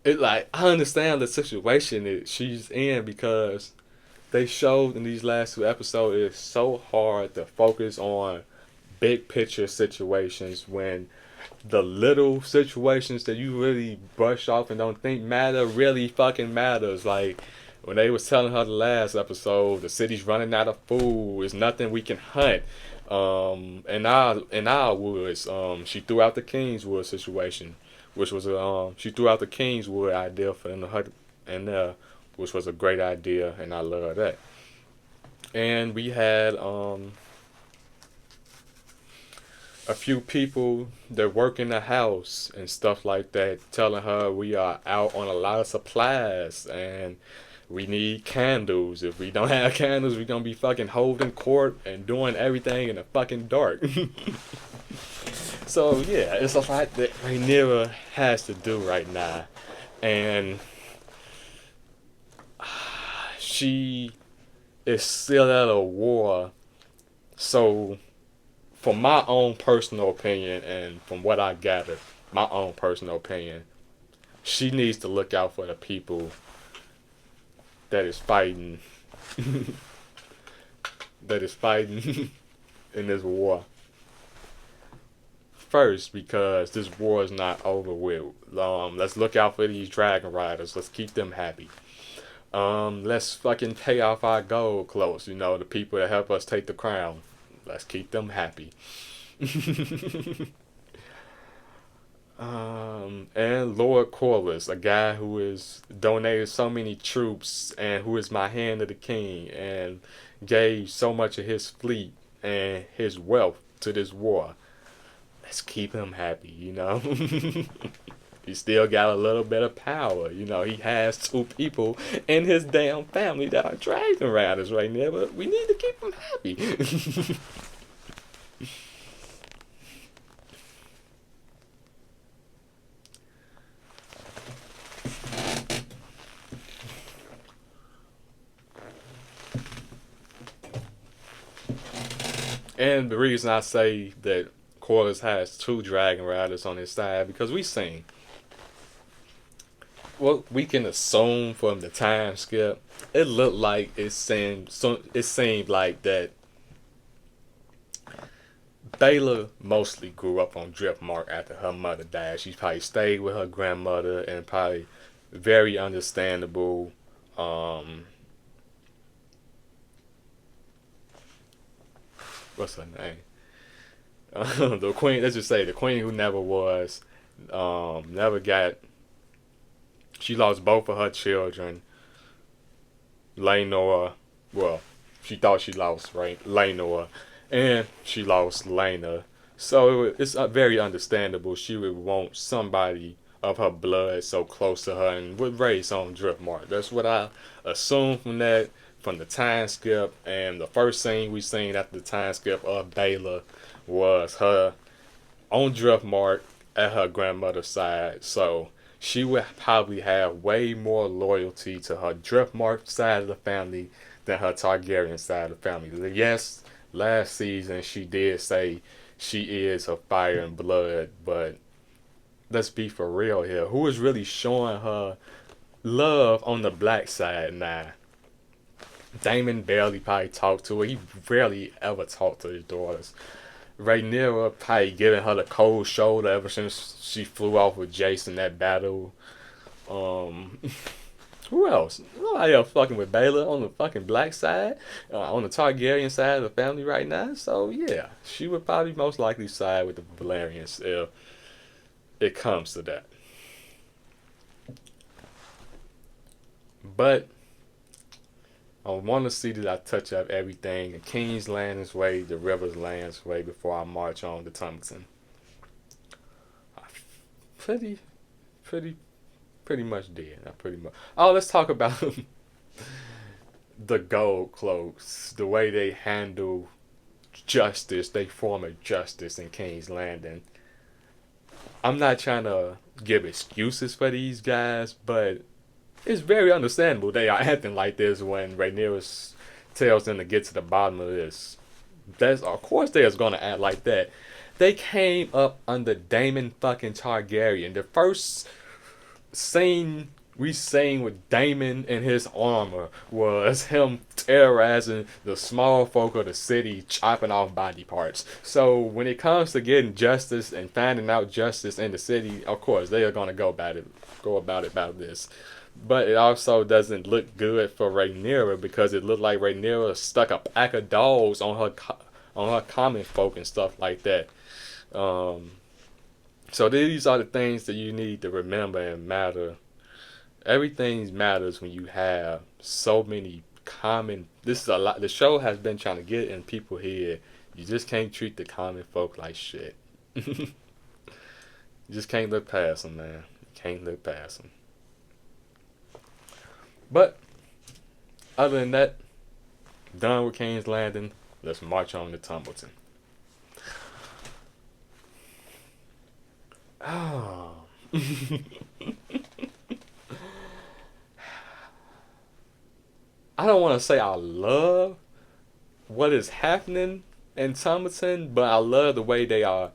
it like I understand the situation that she's in because they showed in these last 2 episodes it's so hard to focus on big picture situations when the little situations that you really brush off and don't think matter really fucking matters. Like when they was telling her the last episode, the city's running out of food. There's nothing we can hunt. In our woods, she threw out the Kingswood situation, which was she threw out the Kingswood idea for them to hunt in there, which was a great idea, and I love that. And we had a few people that work in the house and stuff like that telling her we are out on a lot of supplies and we need candles. If we don't have candles, we're gonna be fucking holding court and doing everything in the fucking dark. So yeah, it's a lot that Rhaenyra has to do right now. And she is still at a war. So from my own personal opinion and from what I gathered, my own personal opinion, she needs to look out for the people that is fighting in this war first, because this war is not over with. Let's look out for these dragon riders. Let's keep them happy. Let's fucking pay off our gold clothes, the people that help us take the crown. Let's keep them happy. And Lord Corlys, a guy who has donated so many troops and who is my hand of the king and gave so much of his fleet and his wealth to this war. Let's keep him happy, He still got a little bit of power, He has 2 people in his damn family that are dragon riders right now, but we need to keep him happy. And the reason I say that Corlys has 2 dragon riders on his side, because we can assume from the time skip, it looked like it seemed like that Baela mostly grew up on Driftmark after her mother died. She probably stayed with her grandmother and probably very understandable. What's her name? The queen. Let's just say the queen who never was, never got. She lost both of her children. Laenor, well, she thought she lost Laenor, and she lost Laena. So it's very understandable. She would want somebody of her blood so close to her and would raise on Driftmark. That's what I assume from that. From the time skip, and the first scene we seen after the time skip of Baela was her on Driftmark at her grandmother's side. So she would probably have way more loyalty to her Driftmark side of the family than her Targaryen side of the family. Yes, last season she did say she is of fire and blood, but let's be for real here. Who is really showing her love on the black side now? Daemon barely probably talked to her. He rarely ever talked to his daughters. Rhaenyra probably giving her the cold shoulder ever since she flew off with Jason that battle. Who else? Nobody else fucking with Baela on the fucking black side, on the Targaryen side of the family right now. So yeah, she would probably most likely side with the Valerians if it comes to that. But I want to see that I touch up everything the King's Landing's way, the River's Land's way before I march on to Tumbleton. I pretty much did. I pretty much. Oh, let's talk about the Gold Cloaks, the way they handle justice, they form of justice in King's Landing. I'm not trying to give excuses for these guys, but it's very understandable they are acting like this when Rhaenyra tells them to get to the bottom of this. That's, of course they was gonna act like that. They came up under Daemon fucking Targaryen. The first scene we seen with Daemon in his armor was him terrorizing the small folk of the city, chopping off body parts. So when it comes to getting justice and finding out justice in the city, of course they are gonna go about this. But it also doesn't look good for Rhaenyra because it looked like Rhaenyra stuck a pack of dogs on her common folk and stuff like that. So these are the things that you need to remember and matter. Everything matters when you have so many common. This is a lot. The show has been trying to get in people's head. You just can't treat the common folk like shit. You just can't look past them, man. You can't look past them. But other than that, done with King's Landing. Let's march on to Tumbleton. Oh. I don't want to say I love what is happening in Tumbleton, but I love the way they are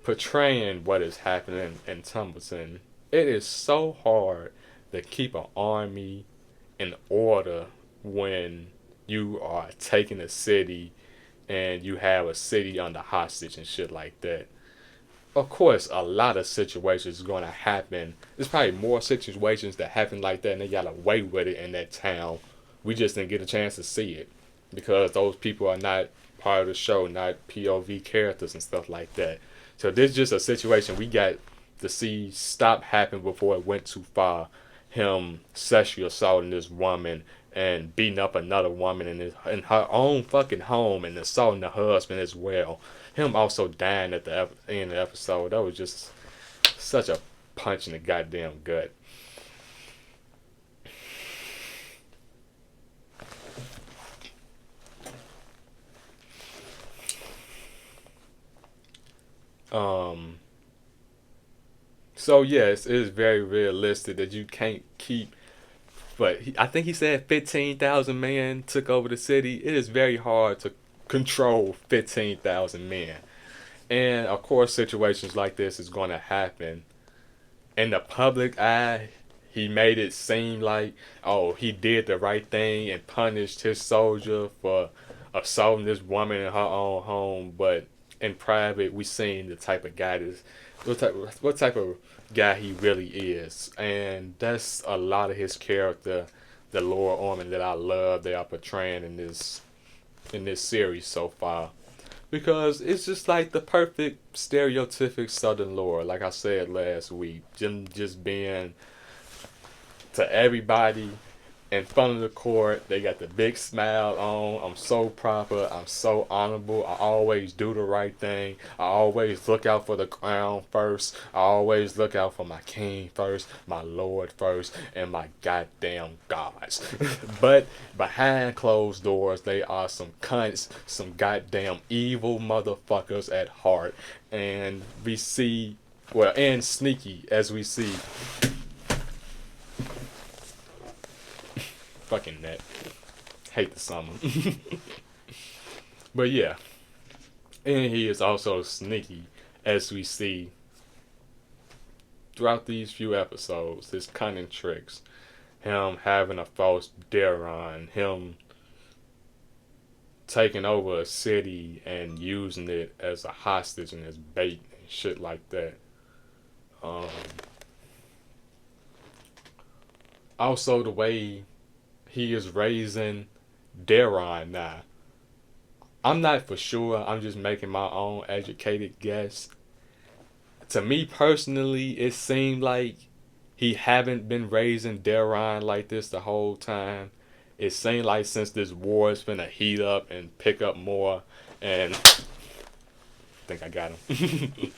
portraying what is happening in Tumbleton. It is so hard to keep an army in order when you are taking a city and you have a city under hostage and shit like that. Of course, a lot of situations are going to happen. There's probably more situations that happen like that and they got away with it in that town. We just didn't get a chance to see it because those people are not part of the show, not POV characters and stuff like that. So this is just a situation we got to see stop happening before it went too far. Him sexually assaulting this woman and beating up another woman in her own fucking home and assaulting the husband as well. Him also dying at the end of the episode. That was just such a punch in the goddamn gut. So yes, it is very realistic that you can't keep. But I think he said 15,000 men took over the city. It is very hard to control 15,000 men. And of course situations like this is going to happen. In the public eye, he made it seem like, oh, he did the right thing and punished his soldier for assaulting this woman in her own home. But in private, we seen the type of guy what type of guy he really is. And that's a lot of his character, the Lord Ormond that I love they are portraying in this series so far, because it's just like the perfect stereotypic Southern lore. Like I said last week, Jim just being to everybody in front of the court. They got the big smile on. I'm so proper. I'm so honorable. I always do the right thing. I always look out for the crown first. I always look out for my king first, my lord first, and my goddamn gods. But behind closed doors, they are some cunts, some goddamn evil motherfuckers at heart. And we see, well, and sneaky as we see. Fucking net. Hate the summer. But yeah. And he is also sneaky, as we see throughout these few episodes. His cunning tricks. Him having a false Daron. Him taking over a city and using it as a hostage and as bait and shit like that. Also the way he is raising Daron now. I'm not for sure. I'm just making my own educated guess. To me personally, it seemed like he haven't been raising Daron like this the whole time. it seemed like since this war is gonna heat up and pick up more, and I think I got him.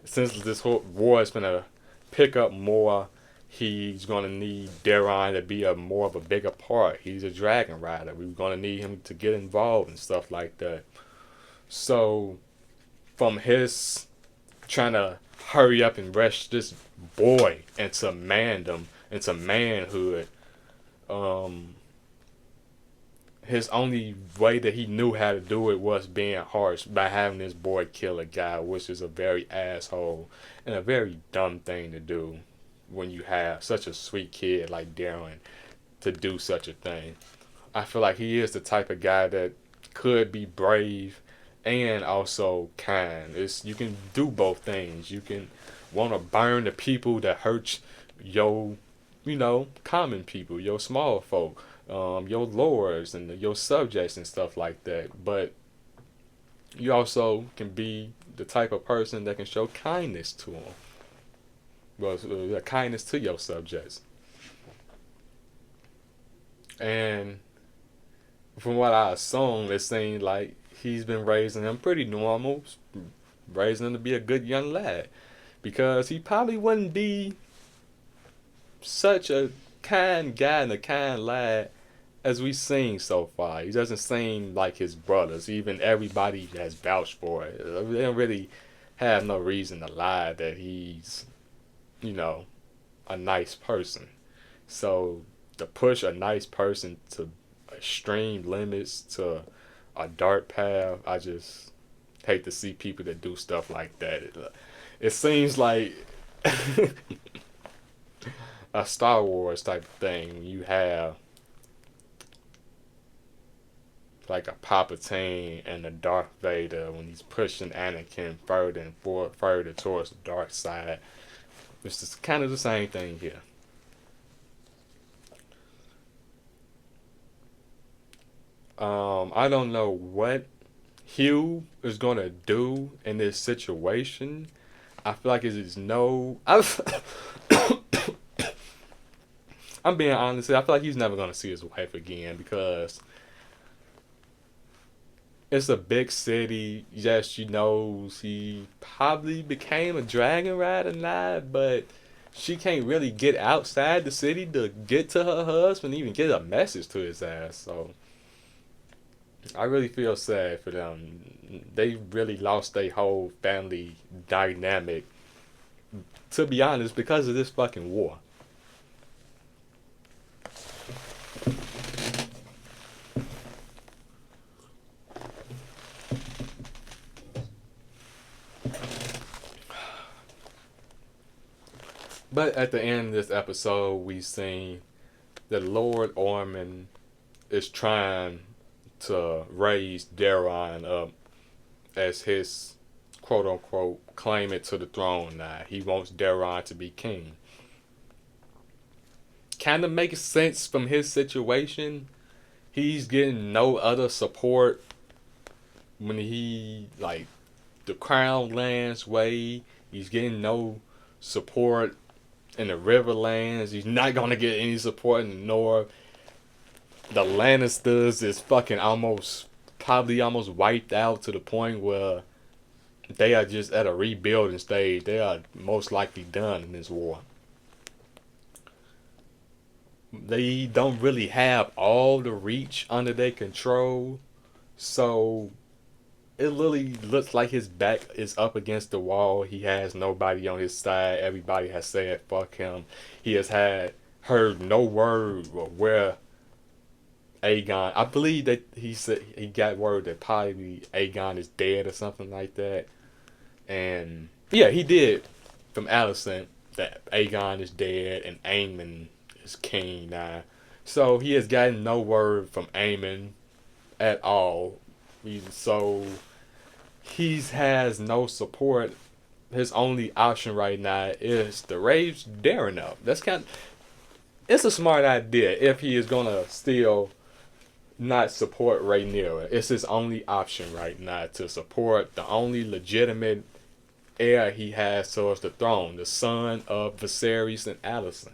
Since this whole war is gonna pick up more, he's gonna need Daron to be a more of a bigger part. He's a dragon rider. We're gonna need him to get involved and stuff like that. So, from his trying to hurry up and rush this boy into mandom, into manhood, his only way that he knew how to do it was being harsh by having this boy kill a guy, which is a very asshole and a very dumb thing to do when you have such a sweet kid like Darren to do such a thing. I feel like he is the type of guy that could be brave and also kind. You can do both things. You can want to burn the people that hurt your, common people, your small folk, your lords and your subjects and stuff like that. But you also can be the type of person that can show kindness to them. Well, kindness to your subjects. And from what I assume, it seems like he's been raising him pretty normal, raising him to be a good young lad. Because he probably wouldn't be such a kind guy and a kind lad as we've seen so far. He doesn't seem like his brothers. Even everybody has vouched for it. They don't really have no reason to lie that he's, a nice person. So to push a nice person to extreme limits, to a dark path, I just hate to see people that do stuff like that. It seems like a Star Wars type of thing. You have like a Palpatine and a Darth Vader when he's pushing Anakin further and further towards the dark side. It's just kind of the same thing here. I don't know what Hugh is gonna do in this situation. I feel like it is I'm being honest. I feel like he's never gonna see his wife again because it's a big city. Yes, she knows he probably became a dragon rider now, but she can't really get outside the city to get to her husband, even get a message to his ass. So I really feel sad for them. They really lost their whole family dynamic, to be honest, because of this fucking war. But at the end of this episode, we seen that Lord Ormond is trying to raise Daron up as his quote-unquote claimant to the throne now. He wants Daron to be king. Kind of makes sense from his situation. He's getting no other support when the crown lands way. He's getting no support in the Riverlands. He's not going to get any support in the North. The Lannisters is fucking probably almost wiped out to the point where they are just at a rebuilding stage. They are most likely done in this war. They don't really have all the reach under their control. So it literally looks like his back is up against the wall. He has nobody on his side. Everybody has said fuck him. He has heard no word of where Aegon. I believe that he said he got word that probably Aegon is dead or something like that. And yeah, he did from Alicent that Aegon is dead and Aemon is king now. So he has gotten no word from Aemon at all. So he has no support. His only option right now is to raise Daron up. It's a smart idea if he is gonna still not support Rhaenyra. It's his only option right now to support the only legitimate heir he has towards the throne, the son of Viserys and Alicent.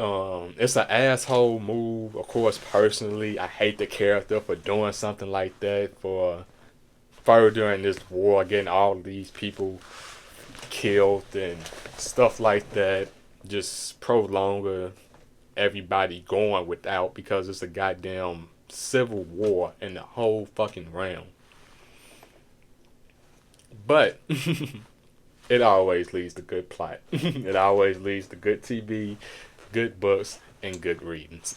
It's an asshole move. Of course, personally, I hate the character for doing something like that, for furthering this war, getting all these people killed and stuff like that. Just prolong everybody going without, because it's a goddamn civil war in the whole fucking realm. But it always leads to good plot. It always leads to good TV, good books, and good readings.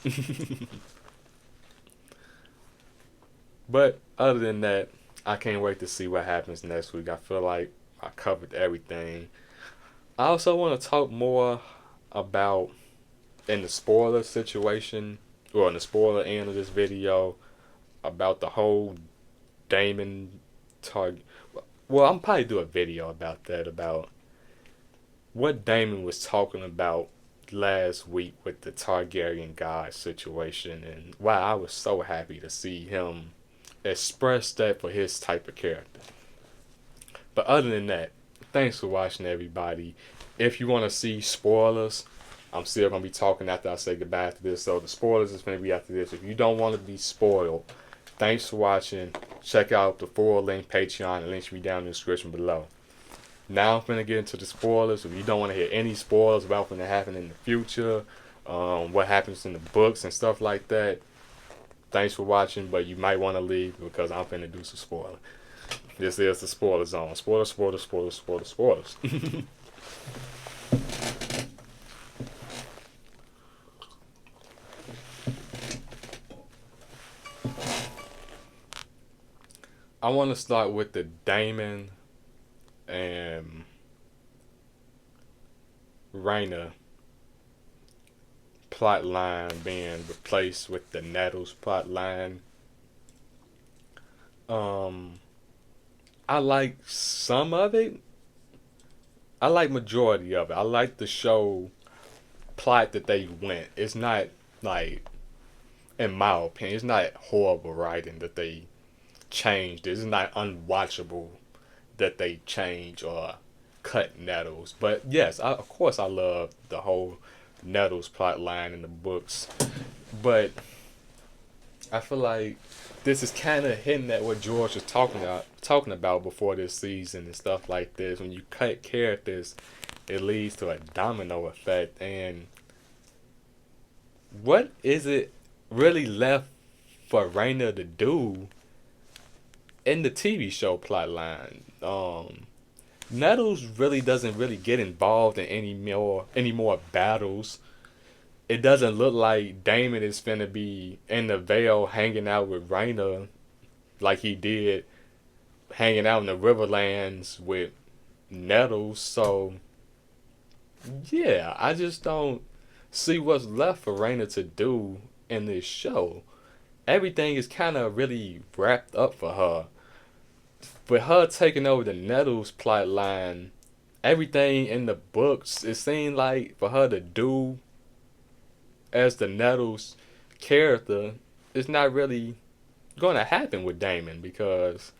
But other than that, I can't wait to see what happens next week. I feel like I covered everything. I also want to talk more about, in the spoiler situation, or in the spoiler end of this video, about the whole Daemon Targaryen. Well, I'm probably do a video about that, about what Daemon was talking about last week with the Targaryen god situation, and why I was so happy to see him express that for his type of character. But other than that, thanks for watching, everybody. If you want to see spoilers, I'm still going to be talking after I say goodbye to this. So the spoilers is going to be after this. If you don't want to be spoiled, thanks for watching. Check out the full-length Patreon. The links will be down in the description below. Now I'm going to get into the spoilers. If you don't want to hear any spoilers about what's going to happen in the future, what happens in the books and stuff like that, thanks for watching. But you might want to leave, because I'm going to do some spoilers. This is the spoiler zone. Spoilers, spoilers, spoilers, spoilers, spoilers. I want to start with the Daemon and Rhaena plot line being replaced with the Nettles plot line. I like some of it. I like majority of it. I like the show plot that they went. It's not, like, in my opinion, it's not horrible writing that they changed. It's not unwatchable that they change or cut Nettles. But yes, of course I love the whole Nettles plot line in the books. But I feel like this is kind of hitting at what George was talking about before this season and stuff like this. When you cut characters, it leads to a domino effect. And what is it really left for Rhaena to do in the TV show plotline? Nettles really doesn't really get involved in any more battles. It doesn't look like Daemon is finna be in the Vale hanging out with Rhaena like he did hanging out in the Riverlands with Nettles. So yeah, I just don't see what's left for Rhaena to do in this show. Everything is kind of really wrapped up for her. With her taking over the Nettles plot line, everything in the books, it seemed like for her to do as the Nettles character, it's not really going to happen with Daemon, because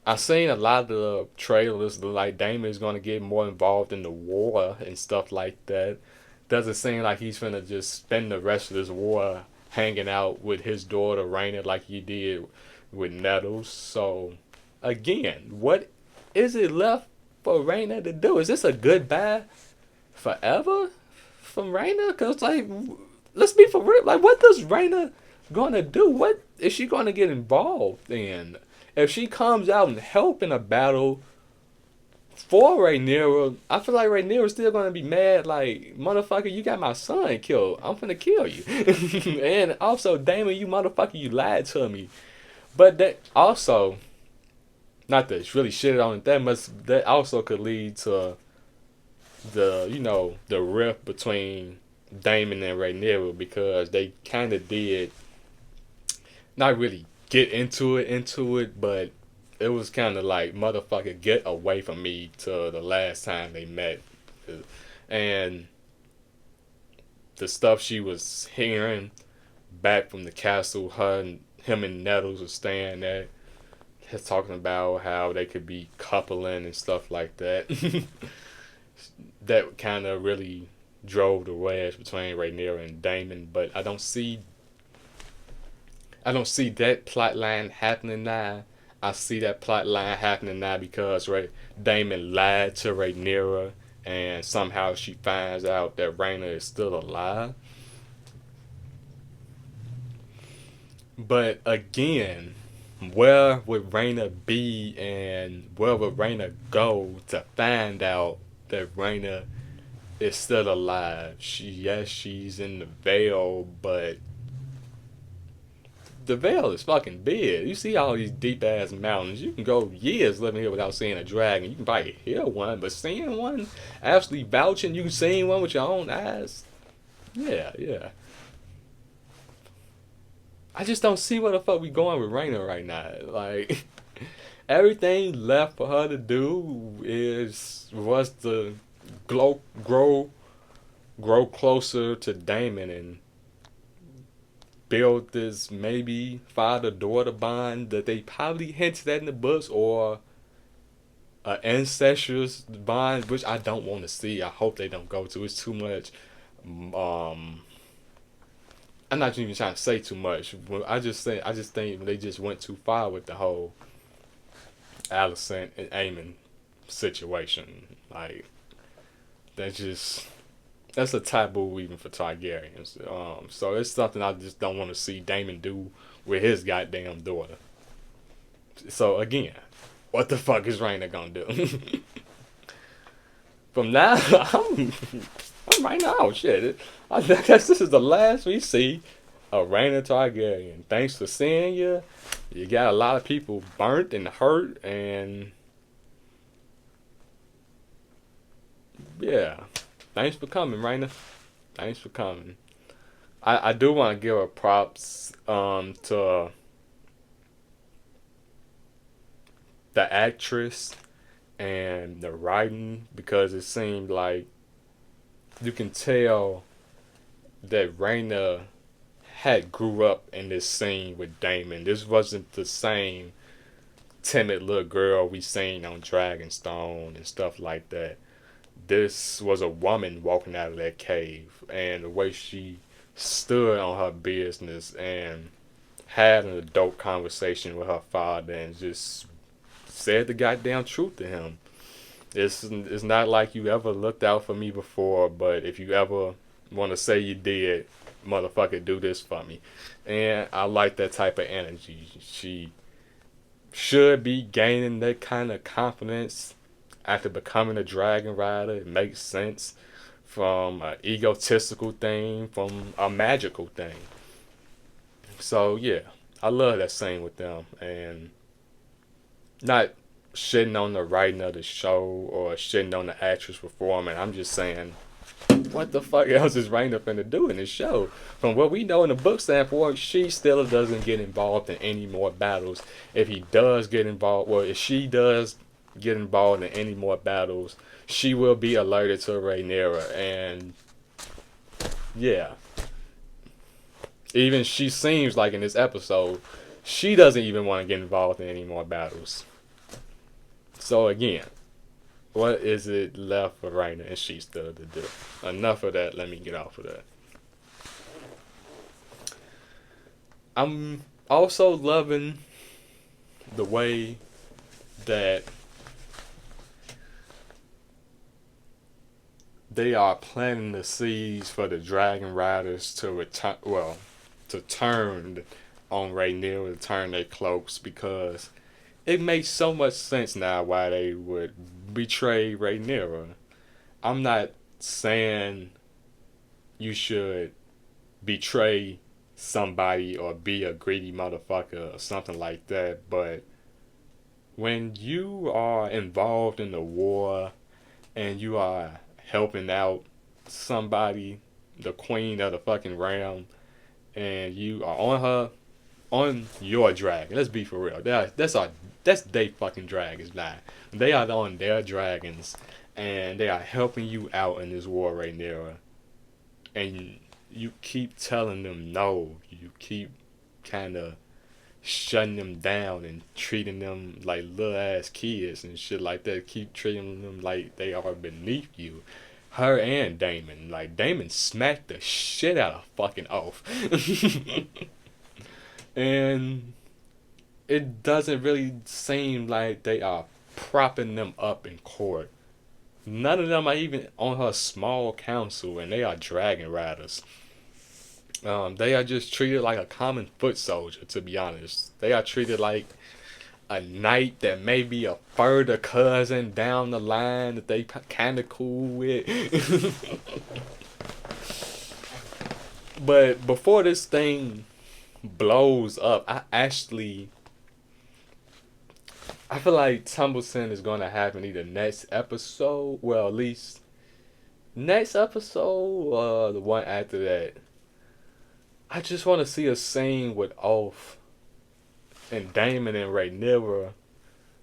I've seen a lot of the trailers like Daemon is going to get more involved in the war and stuff like that. Doesn't seem like he's going to just spend the rest of this war hanging out with his daughter Rhaena like he did with Nettles. So again, what is it left for Rhaena to do? Is this a goodbye forever from Rhaena? Because, like, let's be for real. Like, what does Rhaena gonna do? What is she gonna get involved in? If she comes out and help in a battle for Rhaenyra, I feel like Rhaenyra's still gonna be mad. Like, motherfucker, you got my son killed. I'm finna kill you. And also, Daemon, you motherfucker, you lied to me. But that also, not to really shit on it, that also could lead to the rift between Daemon and Rhaenyra, because they kind of did not really get into it, but it was kind of like, motherfucker, get away from me, to the last time they met. And the stuff she was hearing back from the castle, him and Nettles were staying there, talking about how they could be coupling and stuff like that. That kind of really drove the wedge between Rhaenyra and Daemon, but I don't see that plot line happening now. I see that plot line happening now because Daemon lied to Rhaenyra, and somehow she finds out that Rhaena is still alive. But again, where would Rhaena be and where would Rhaena go to find out that Rhaena is still alive? She's in the Vale, but the Vale is fucking big. You see all these deep ass mountains. You can go years living here without seeing a dragon. You can probably hear one, but seeing one, actually vouching you seeing one with your own eyes, yeah. I just don't see where the fuck we going with Rhaena right now. Like, everything left for her to do was to grow closer to Daemon and build this maybe father-daughter bond that they probably hinted at in the books, or an incestuous bond, which I don't want to see. I hope they don't go to. It's too much. I'm not even trying to say too much. I just think they just went too far with the whole Alicent and Aemon situation. Like, that's a taboo even for Targaryens. So it's something I just don't want to see Daemon do with his goddamn daughter. So again, what the fuck is Rhaena gonna do? From now, I'm right now. Shit, I guess this is the last we see of Rhaena Targaryen. Thanks for seeing you. You got a lot of people burnt and hurt, and yeah. Thanks for coming, Rhaena. Thanks for coming. I do want to give her props to the actress and the writing, because it seemed like you can tell that Rhaena had grew up in this scene with Daemon. This wasn't the same timid little girl we seen on Dragonstone and stuff like that. This was a woman walking out of that cave, and the way she stood on her business and had an adult conversation with her father and just said the goddamn truth to him. It's not like you ever looked out for me before, but if you ever want to say you did, motherfucker, do this for me. And I like that type of energy. She should be gaining that kind of confidence after becoming a dragon rider. It makes sense from an egotistical thing, from a magical thing. So yeah, I love that scene with them, and not shitting on the writing of the show or shitting on the actress performing. I'm just saying, what the fuck else is Rhaena finna do in this show? From what we know in the book standpoint, she still doesn't get involved in any more battles. If he does get involved, well, if she does get involved in any more battles, she will be alerted to Rhaenyra, and yeah. Even she seems like in this episode, she doesn't even want to get involved in any more battles. So again, what is it left for Rhaena and she still to do? Enough of that. Let me get off of that. I'm also loving the way that they are planting the seeds for the Dragon Riders to return. Well, to turn on Rhaenyra, to turn their cloaks, because it makes so much sense now why they would betray Rhaenyra. I'm not saying you should betray somebody or be a greedy motherfucker or something like that, but when you are involved in the war and you are helping out somebody, the queen of the fucking realm, and you are on your dragon. Let's be for real. That's they fucking dragons now. They are on their dragons, and they are helping you out in this war right now. And you keep telling them no. You keep kind of shutting them down and treating them like little ass kids and shit like that. Keep treating them like they are beneath you. her and Damon. Like, Damon smacked the shit out of fucking Oath. And it doesn't really seem like they are propping them up in court. None of them are even on her small council, and they are dragon riders. They are just treated like a common foot soldier, to be honest. They are treated like a knight that may be a further cousin down the line that they kind of cool with. But before this thing blows up, I feel like Tumbleton is going to happen either next episode, well, at least next episode or the one after that. I just want to see a scene with Oath and Damon and Rhaenyra,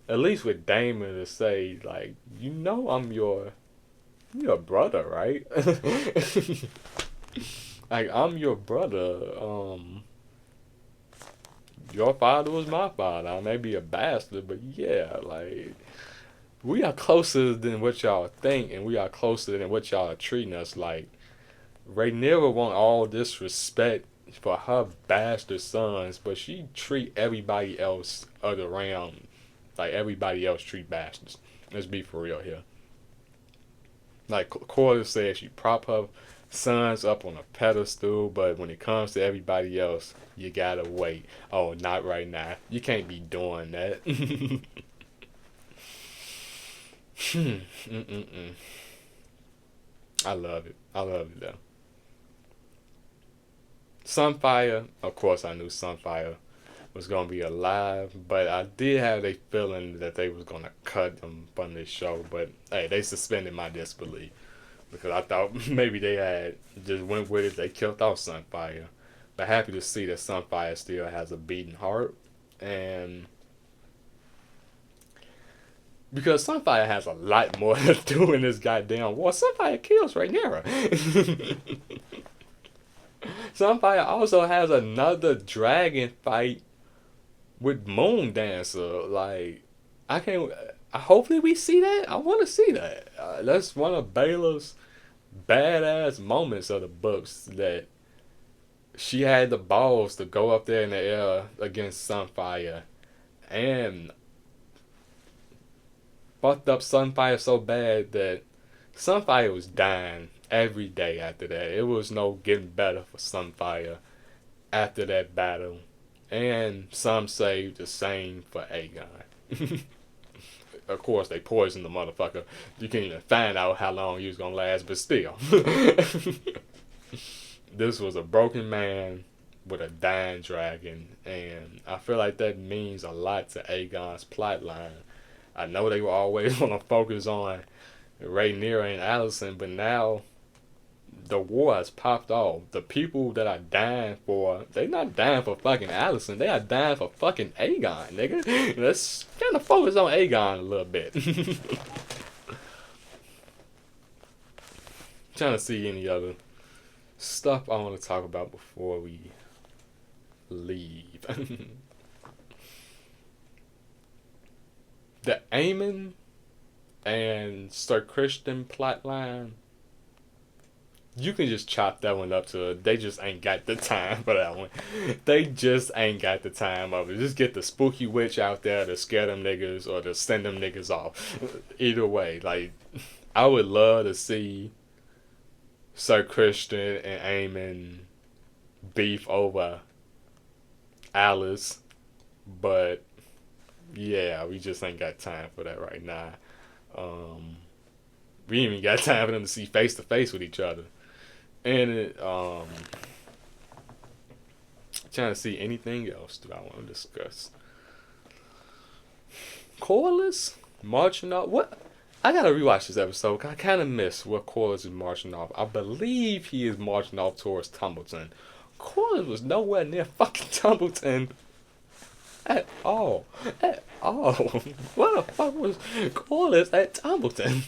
at least with Damon, to say, like, you know, I'm your brother, right? Like, I'm your brother. Your father was my father. I may be a bastard, but yeah, like, we are closer than what y'all think, and we are closer than what y'all are treating us like. Rhaenyra want all this respect for her bastard sons, but she treat everybody else other around like everybody else treat bastards. Let's be for real here. Like Corliss said, she prop her sons up on a pedestal, but when it comes to everybody else, you gotta wait. Oh, not right now. You can't be doing that. I love it. I love it though. Sunfire, of course I knew Sunfire was gonna be alive, but I did have a feeling that they was gonna cut them from this show. But hey, they suspended my disbelief because I thought maybe they had just went with it. They killed off Sunfire, but happy to see that Sunfire still has a beating heart, and because Sunfire has a lot more to do in this goddamn war. Sunfire kills Rhaenyra. Sunfire also has another dragon fight with Moon Dancer. Like, I can't. Hopefully we see that. I want to see that. That's one of Baela's badass moments of the books, that she had the balls to go up there in the air against Sunfire and fucked up Sunfire so bad that Sunfire was dying every day after that. It was no getting better for Sunfire after that battle. And some say the same for Aegon. Of course, they poisoned the motherfucker. You can't even find out how long he was going to last, but still. This was a broken man with a dying dragon. And I feel like that means a lot to Aegon's plotline. I know they were always going to focus on Rhaenyra and Alicent, but now the war has popped off. The people that are dying for, they not dying for fucking Alicent, they are dying for fucking Aegon, nigga. Let's kind of focus on Aegon a little bit. Trying to see any other stuff I want to talk about before we leave. The Aemon and Sir Christian plotline, you can just chop that one up to they just ain't got the time for that one. They just ain't got the time of it. Just get the spooky witch out there to scare them niggas or to send them niggas off. Either way, like, I would love to see Sir Christian and Aemon beef over Alice, but yeah, we just ain't got time for that right now. We ain't even got time for them to see face to face with each other. And trying to see anything else that I want to discuss. Corliss marching off. What? I gotta rewatch this episode, 'cause I kind of miss what Corliss is marching off. I believe he is marching off towards Tumbleton. Corliss was nowhere near fucking Tumbleton at all. At all. What the fuck was Corliss at Tumbleton?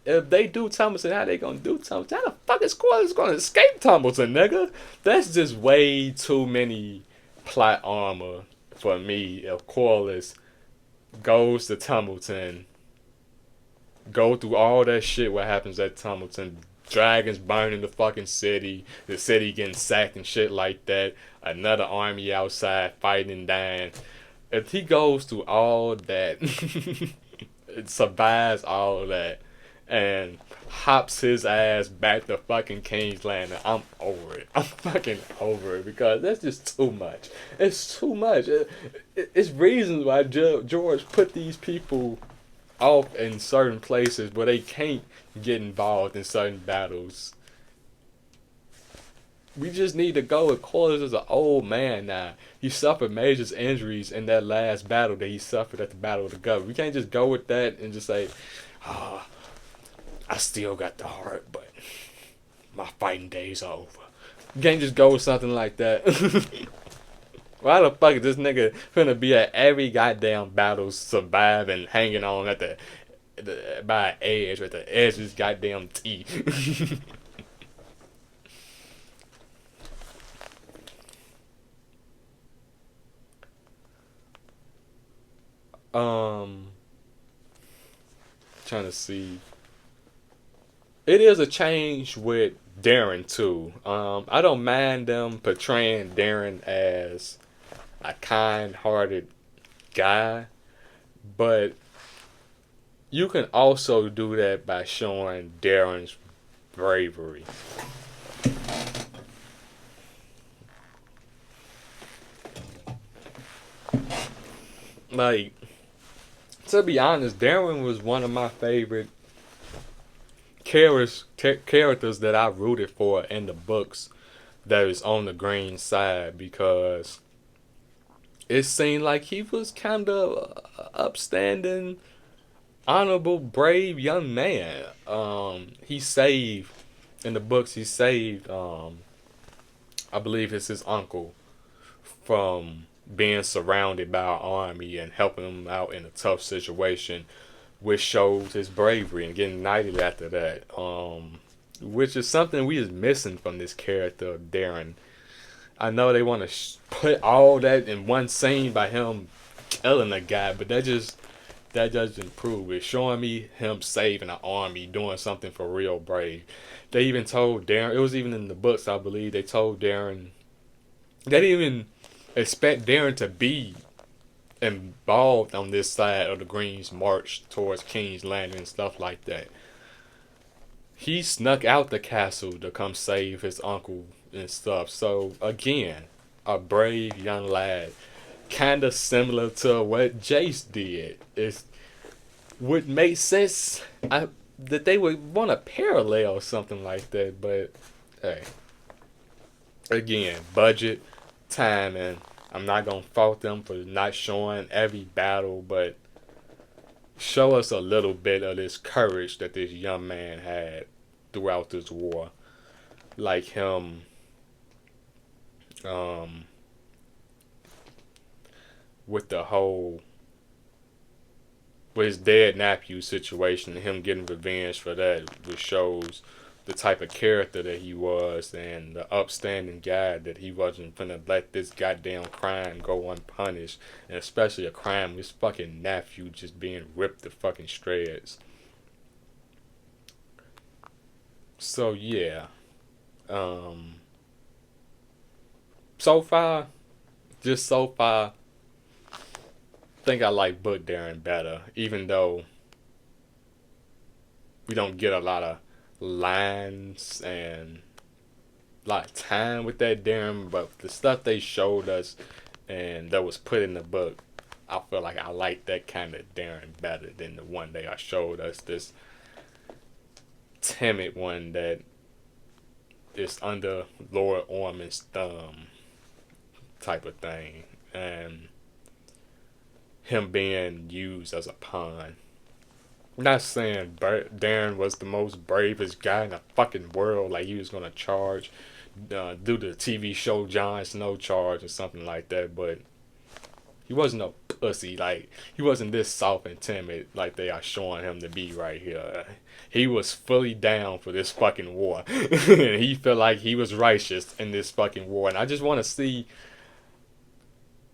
If they do Tumbleton, how they gonna do Tumbleton? How the fuck is Corliss gonna escape Tumbleton, nigga? That's just way too many plot armor for me. If Corliss goes to Tumbleton go through all that shit. What happens at Tumbleton? Dragons burning the fucking city. The city getting sacked and shit like that. Another army outside fighting down. If he goes through all that, survives all that, and hops his ass back to fucking King's Landing, I'm over it. I'm fucking over it because that's just too much. It's too much. It's reasons why George put these people off in certain places where they can't get involved in certain battles. We just need to go with Corlys as an old man now. He suffered major injuries in that last battle that he suffered at the Battle of the Gut. We can't just go with that and just say, oh, I still got the heart, but my fighting days are over. You can't just go with something like that. Why the fuck is this nigga finna be at every goddamn battle surviving, hanging on at the by an edge, at the edge of his goddamn teeth? Trying to see. It is a change with Darren too. I don't mind them portraying Darren as a kind-hearted guy, but you can also do that by showing Darren's bravery. Like, to be honest, Darren was one of my favorite characters that I rooted for in the books that is on the green side, because it seemed like he was kind of upstanding, honorable, brave young man. He saved, in the books, he saved, I believe it's his uncle, from being surrounded by an army and helping him out in a tough situation, which shows his bravery, and getting knighted after that, which is something we is missing from this character of Darren. I know they want to put all that in one scene by him killing a guy, but that doesn't prove it. Showing me him saving an army, doing something for real brave. They even told Darren, it was even in the books, I believe, they told Darren, they didn't even expect Darren to be involved on this side of the Green's march towards King's Landing and stuff like that. He snuck out the castle to come save his uncle and stuff. So again, a brave young lad, kind of similar to what Jace did. It would make sense that they would want to parallel something like that, but hey, again, budget, timing. I'm not gonna fault them for not showing every battle, but show us a little bit of this courage that this young man had throughout this war. Like him with the whole, with his dead nephew situation, and him getting revenge for that, which shows the type of character that he was and the upstanding guy that he wasn't finna let this goddamn crime go unpunished, and especially a crime with his fucking nephew just being ripped to fucking shreds. So yeah, so far, I think I like Book Darren better, even though we don't get a lot of lines and a lot of time with that Darren, but the stuff they showed us and that was put in the book, I feel like I like that kind of Darren better than the one they showed us, this timid one that is under Lord Ormond's thumb type of thing, and him being used as a pawn. I'm not saying Darren was the most bravest guy in the fucking world, like he was gonna charge, do the TV show Jon Snow charge or something like that, but he wasn't no pussy. Like, he wasn't this soft and timid like they are showing him to be right here. He was fully down for this fucking war. And he felt like he was righteous in this fucking war. And I just want to see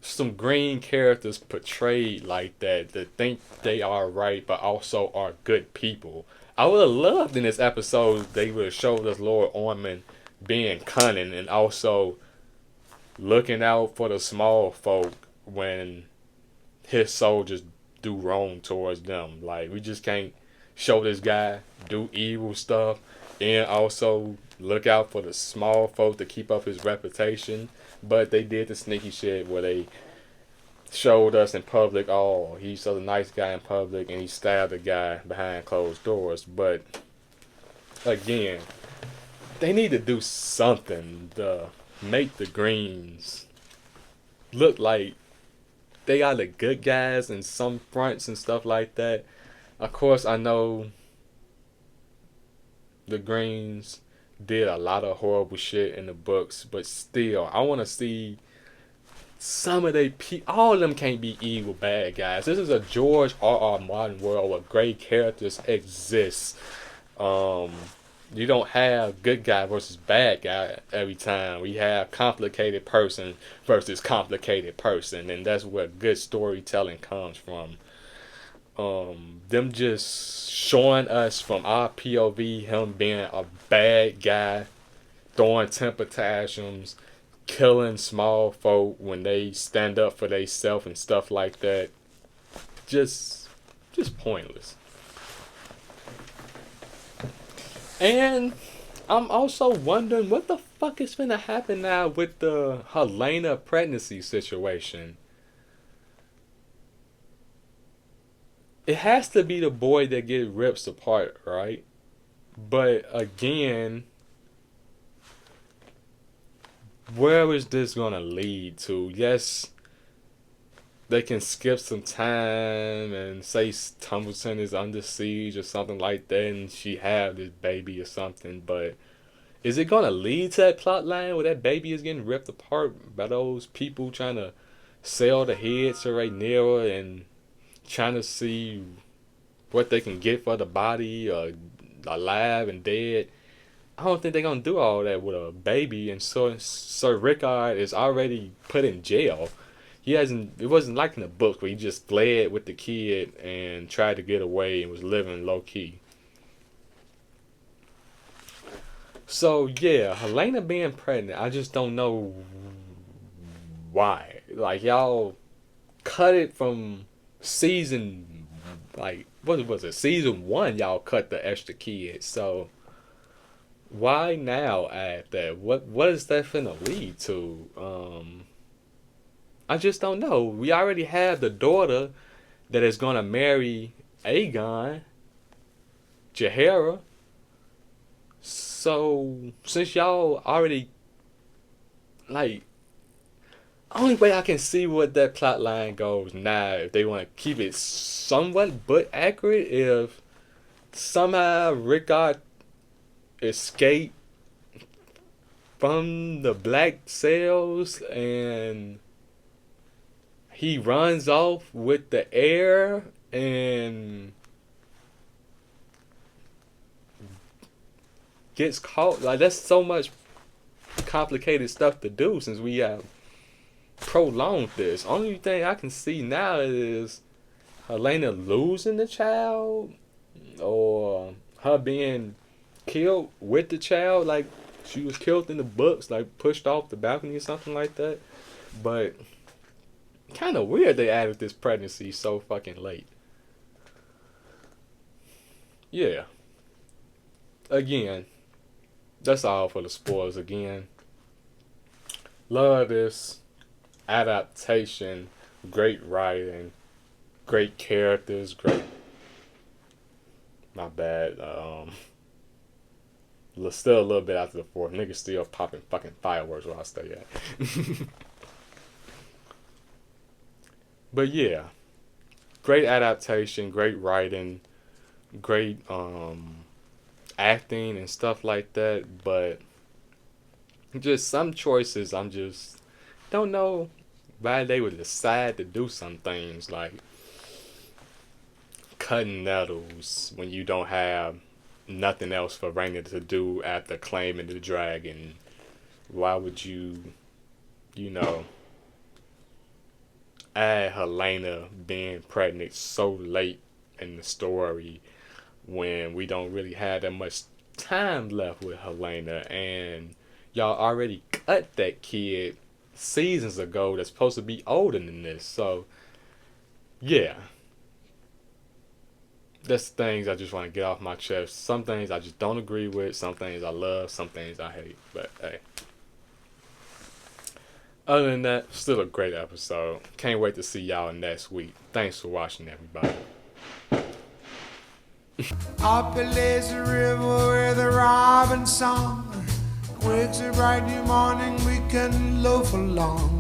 some green characters portrayed like that think they are right but also are good people. I would have loved in this episode they would have showed us Lord Ormond being cunning and also looking out for the small folk when his soldiers do wrong towards them. Like, we just can't show this guy do evil stuff and also look out for the small folk to keep up his reputation. But they did the sneaky shit where they showed us in public, oh, he's a nice guy in public, and he stabbed a guy behind closed doors. But again, they need to do something to make the Greens look like they are the good guys in some fronts and stuff like that. Of course, I know the Greens did a lot of horrible shit in the books, but still, I want to see some of they all of them can't be evil bad guys. This is a George R.R. Martin world where great characters exist. You don't have good guy versus bad guy every time. We have complicated person versus complicated person, and that's where good storytelling comes from. Them just showing us from our POV him being a bad guy, throwing temper tantrums, killing small folk when they stand up for themselves and stuff like that. Just pointless. And I'm also wondering what the fuck is gonna happen now with the Helena pregnancy situation. It has to be the boy that gets ripped apart, right? But again, where is this gonna lead to? Yes, they can skip some time and say Tumbleton is under siege or something like that, and she have this baby or something. But is it gonna lead to that plot line where that baby is getting ripped apart by those people trying to sell the head to Rhaenyra and trying to see what they can get for the body, or alive and dead? I don't think they're gonna do all that with a baby. And so Sir Rickard is already put in jail. It wasn't like in the book where he just fled with the kid and tried to get away and was living low key. So yeah, Helena being pregnant, I just don't know why. Like, y'all cut it from season, like, what was it, season 1, y'all cut the extra kid. So why now add that? What is that finna lead to? I just don't know. We already have the daughter that is gonna marry Aegon, Jaehaera. So since y'all already, like, only way I can see what that plot line goes now, if they want to keep it somewhat but accurate, if somehow Rickard escaped from the black cells and he runs off with the heir and gets caught. Like, that's so much complicated stuff to do since we have prolonged this. Only thing I can see now is Helena losing the child, or her being killed with the child, like she was killed in the books, like pushed off the balcony or something like that. But kind of weird they added this pregnancy so fucking late. Yeah. Again, that's all for the spoilers again. Love this adaptation, great writing, great characters, great. My bad. Still a little bit after the 4th. Niggas still popping fucking fireworks where I stay at. But yeah, great adaptation, great writing, great acting and stuff like that. But just some choices, I'm just don't know why they would decide to do some things like cutting nettles when you don't have nothing else for Rhaenyra to do after claiming the dragon. Why would you add Helena being pregnant so late in the story when we don't really have that much time left with Helena, and y'all already cut that kid seasons ago that's supposed to be older than this. So yeah, that's things I just want to get off my chest. Some things I just don't agree with, some things I love, some things I hate, but hey, other than that, still a great episode. Can't wait to see y'all next week. Thanks for watching, everybody. Up a lazy river where the robin song wakes a bright new morning, we can loaf along.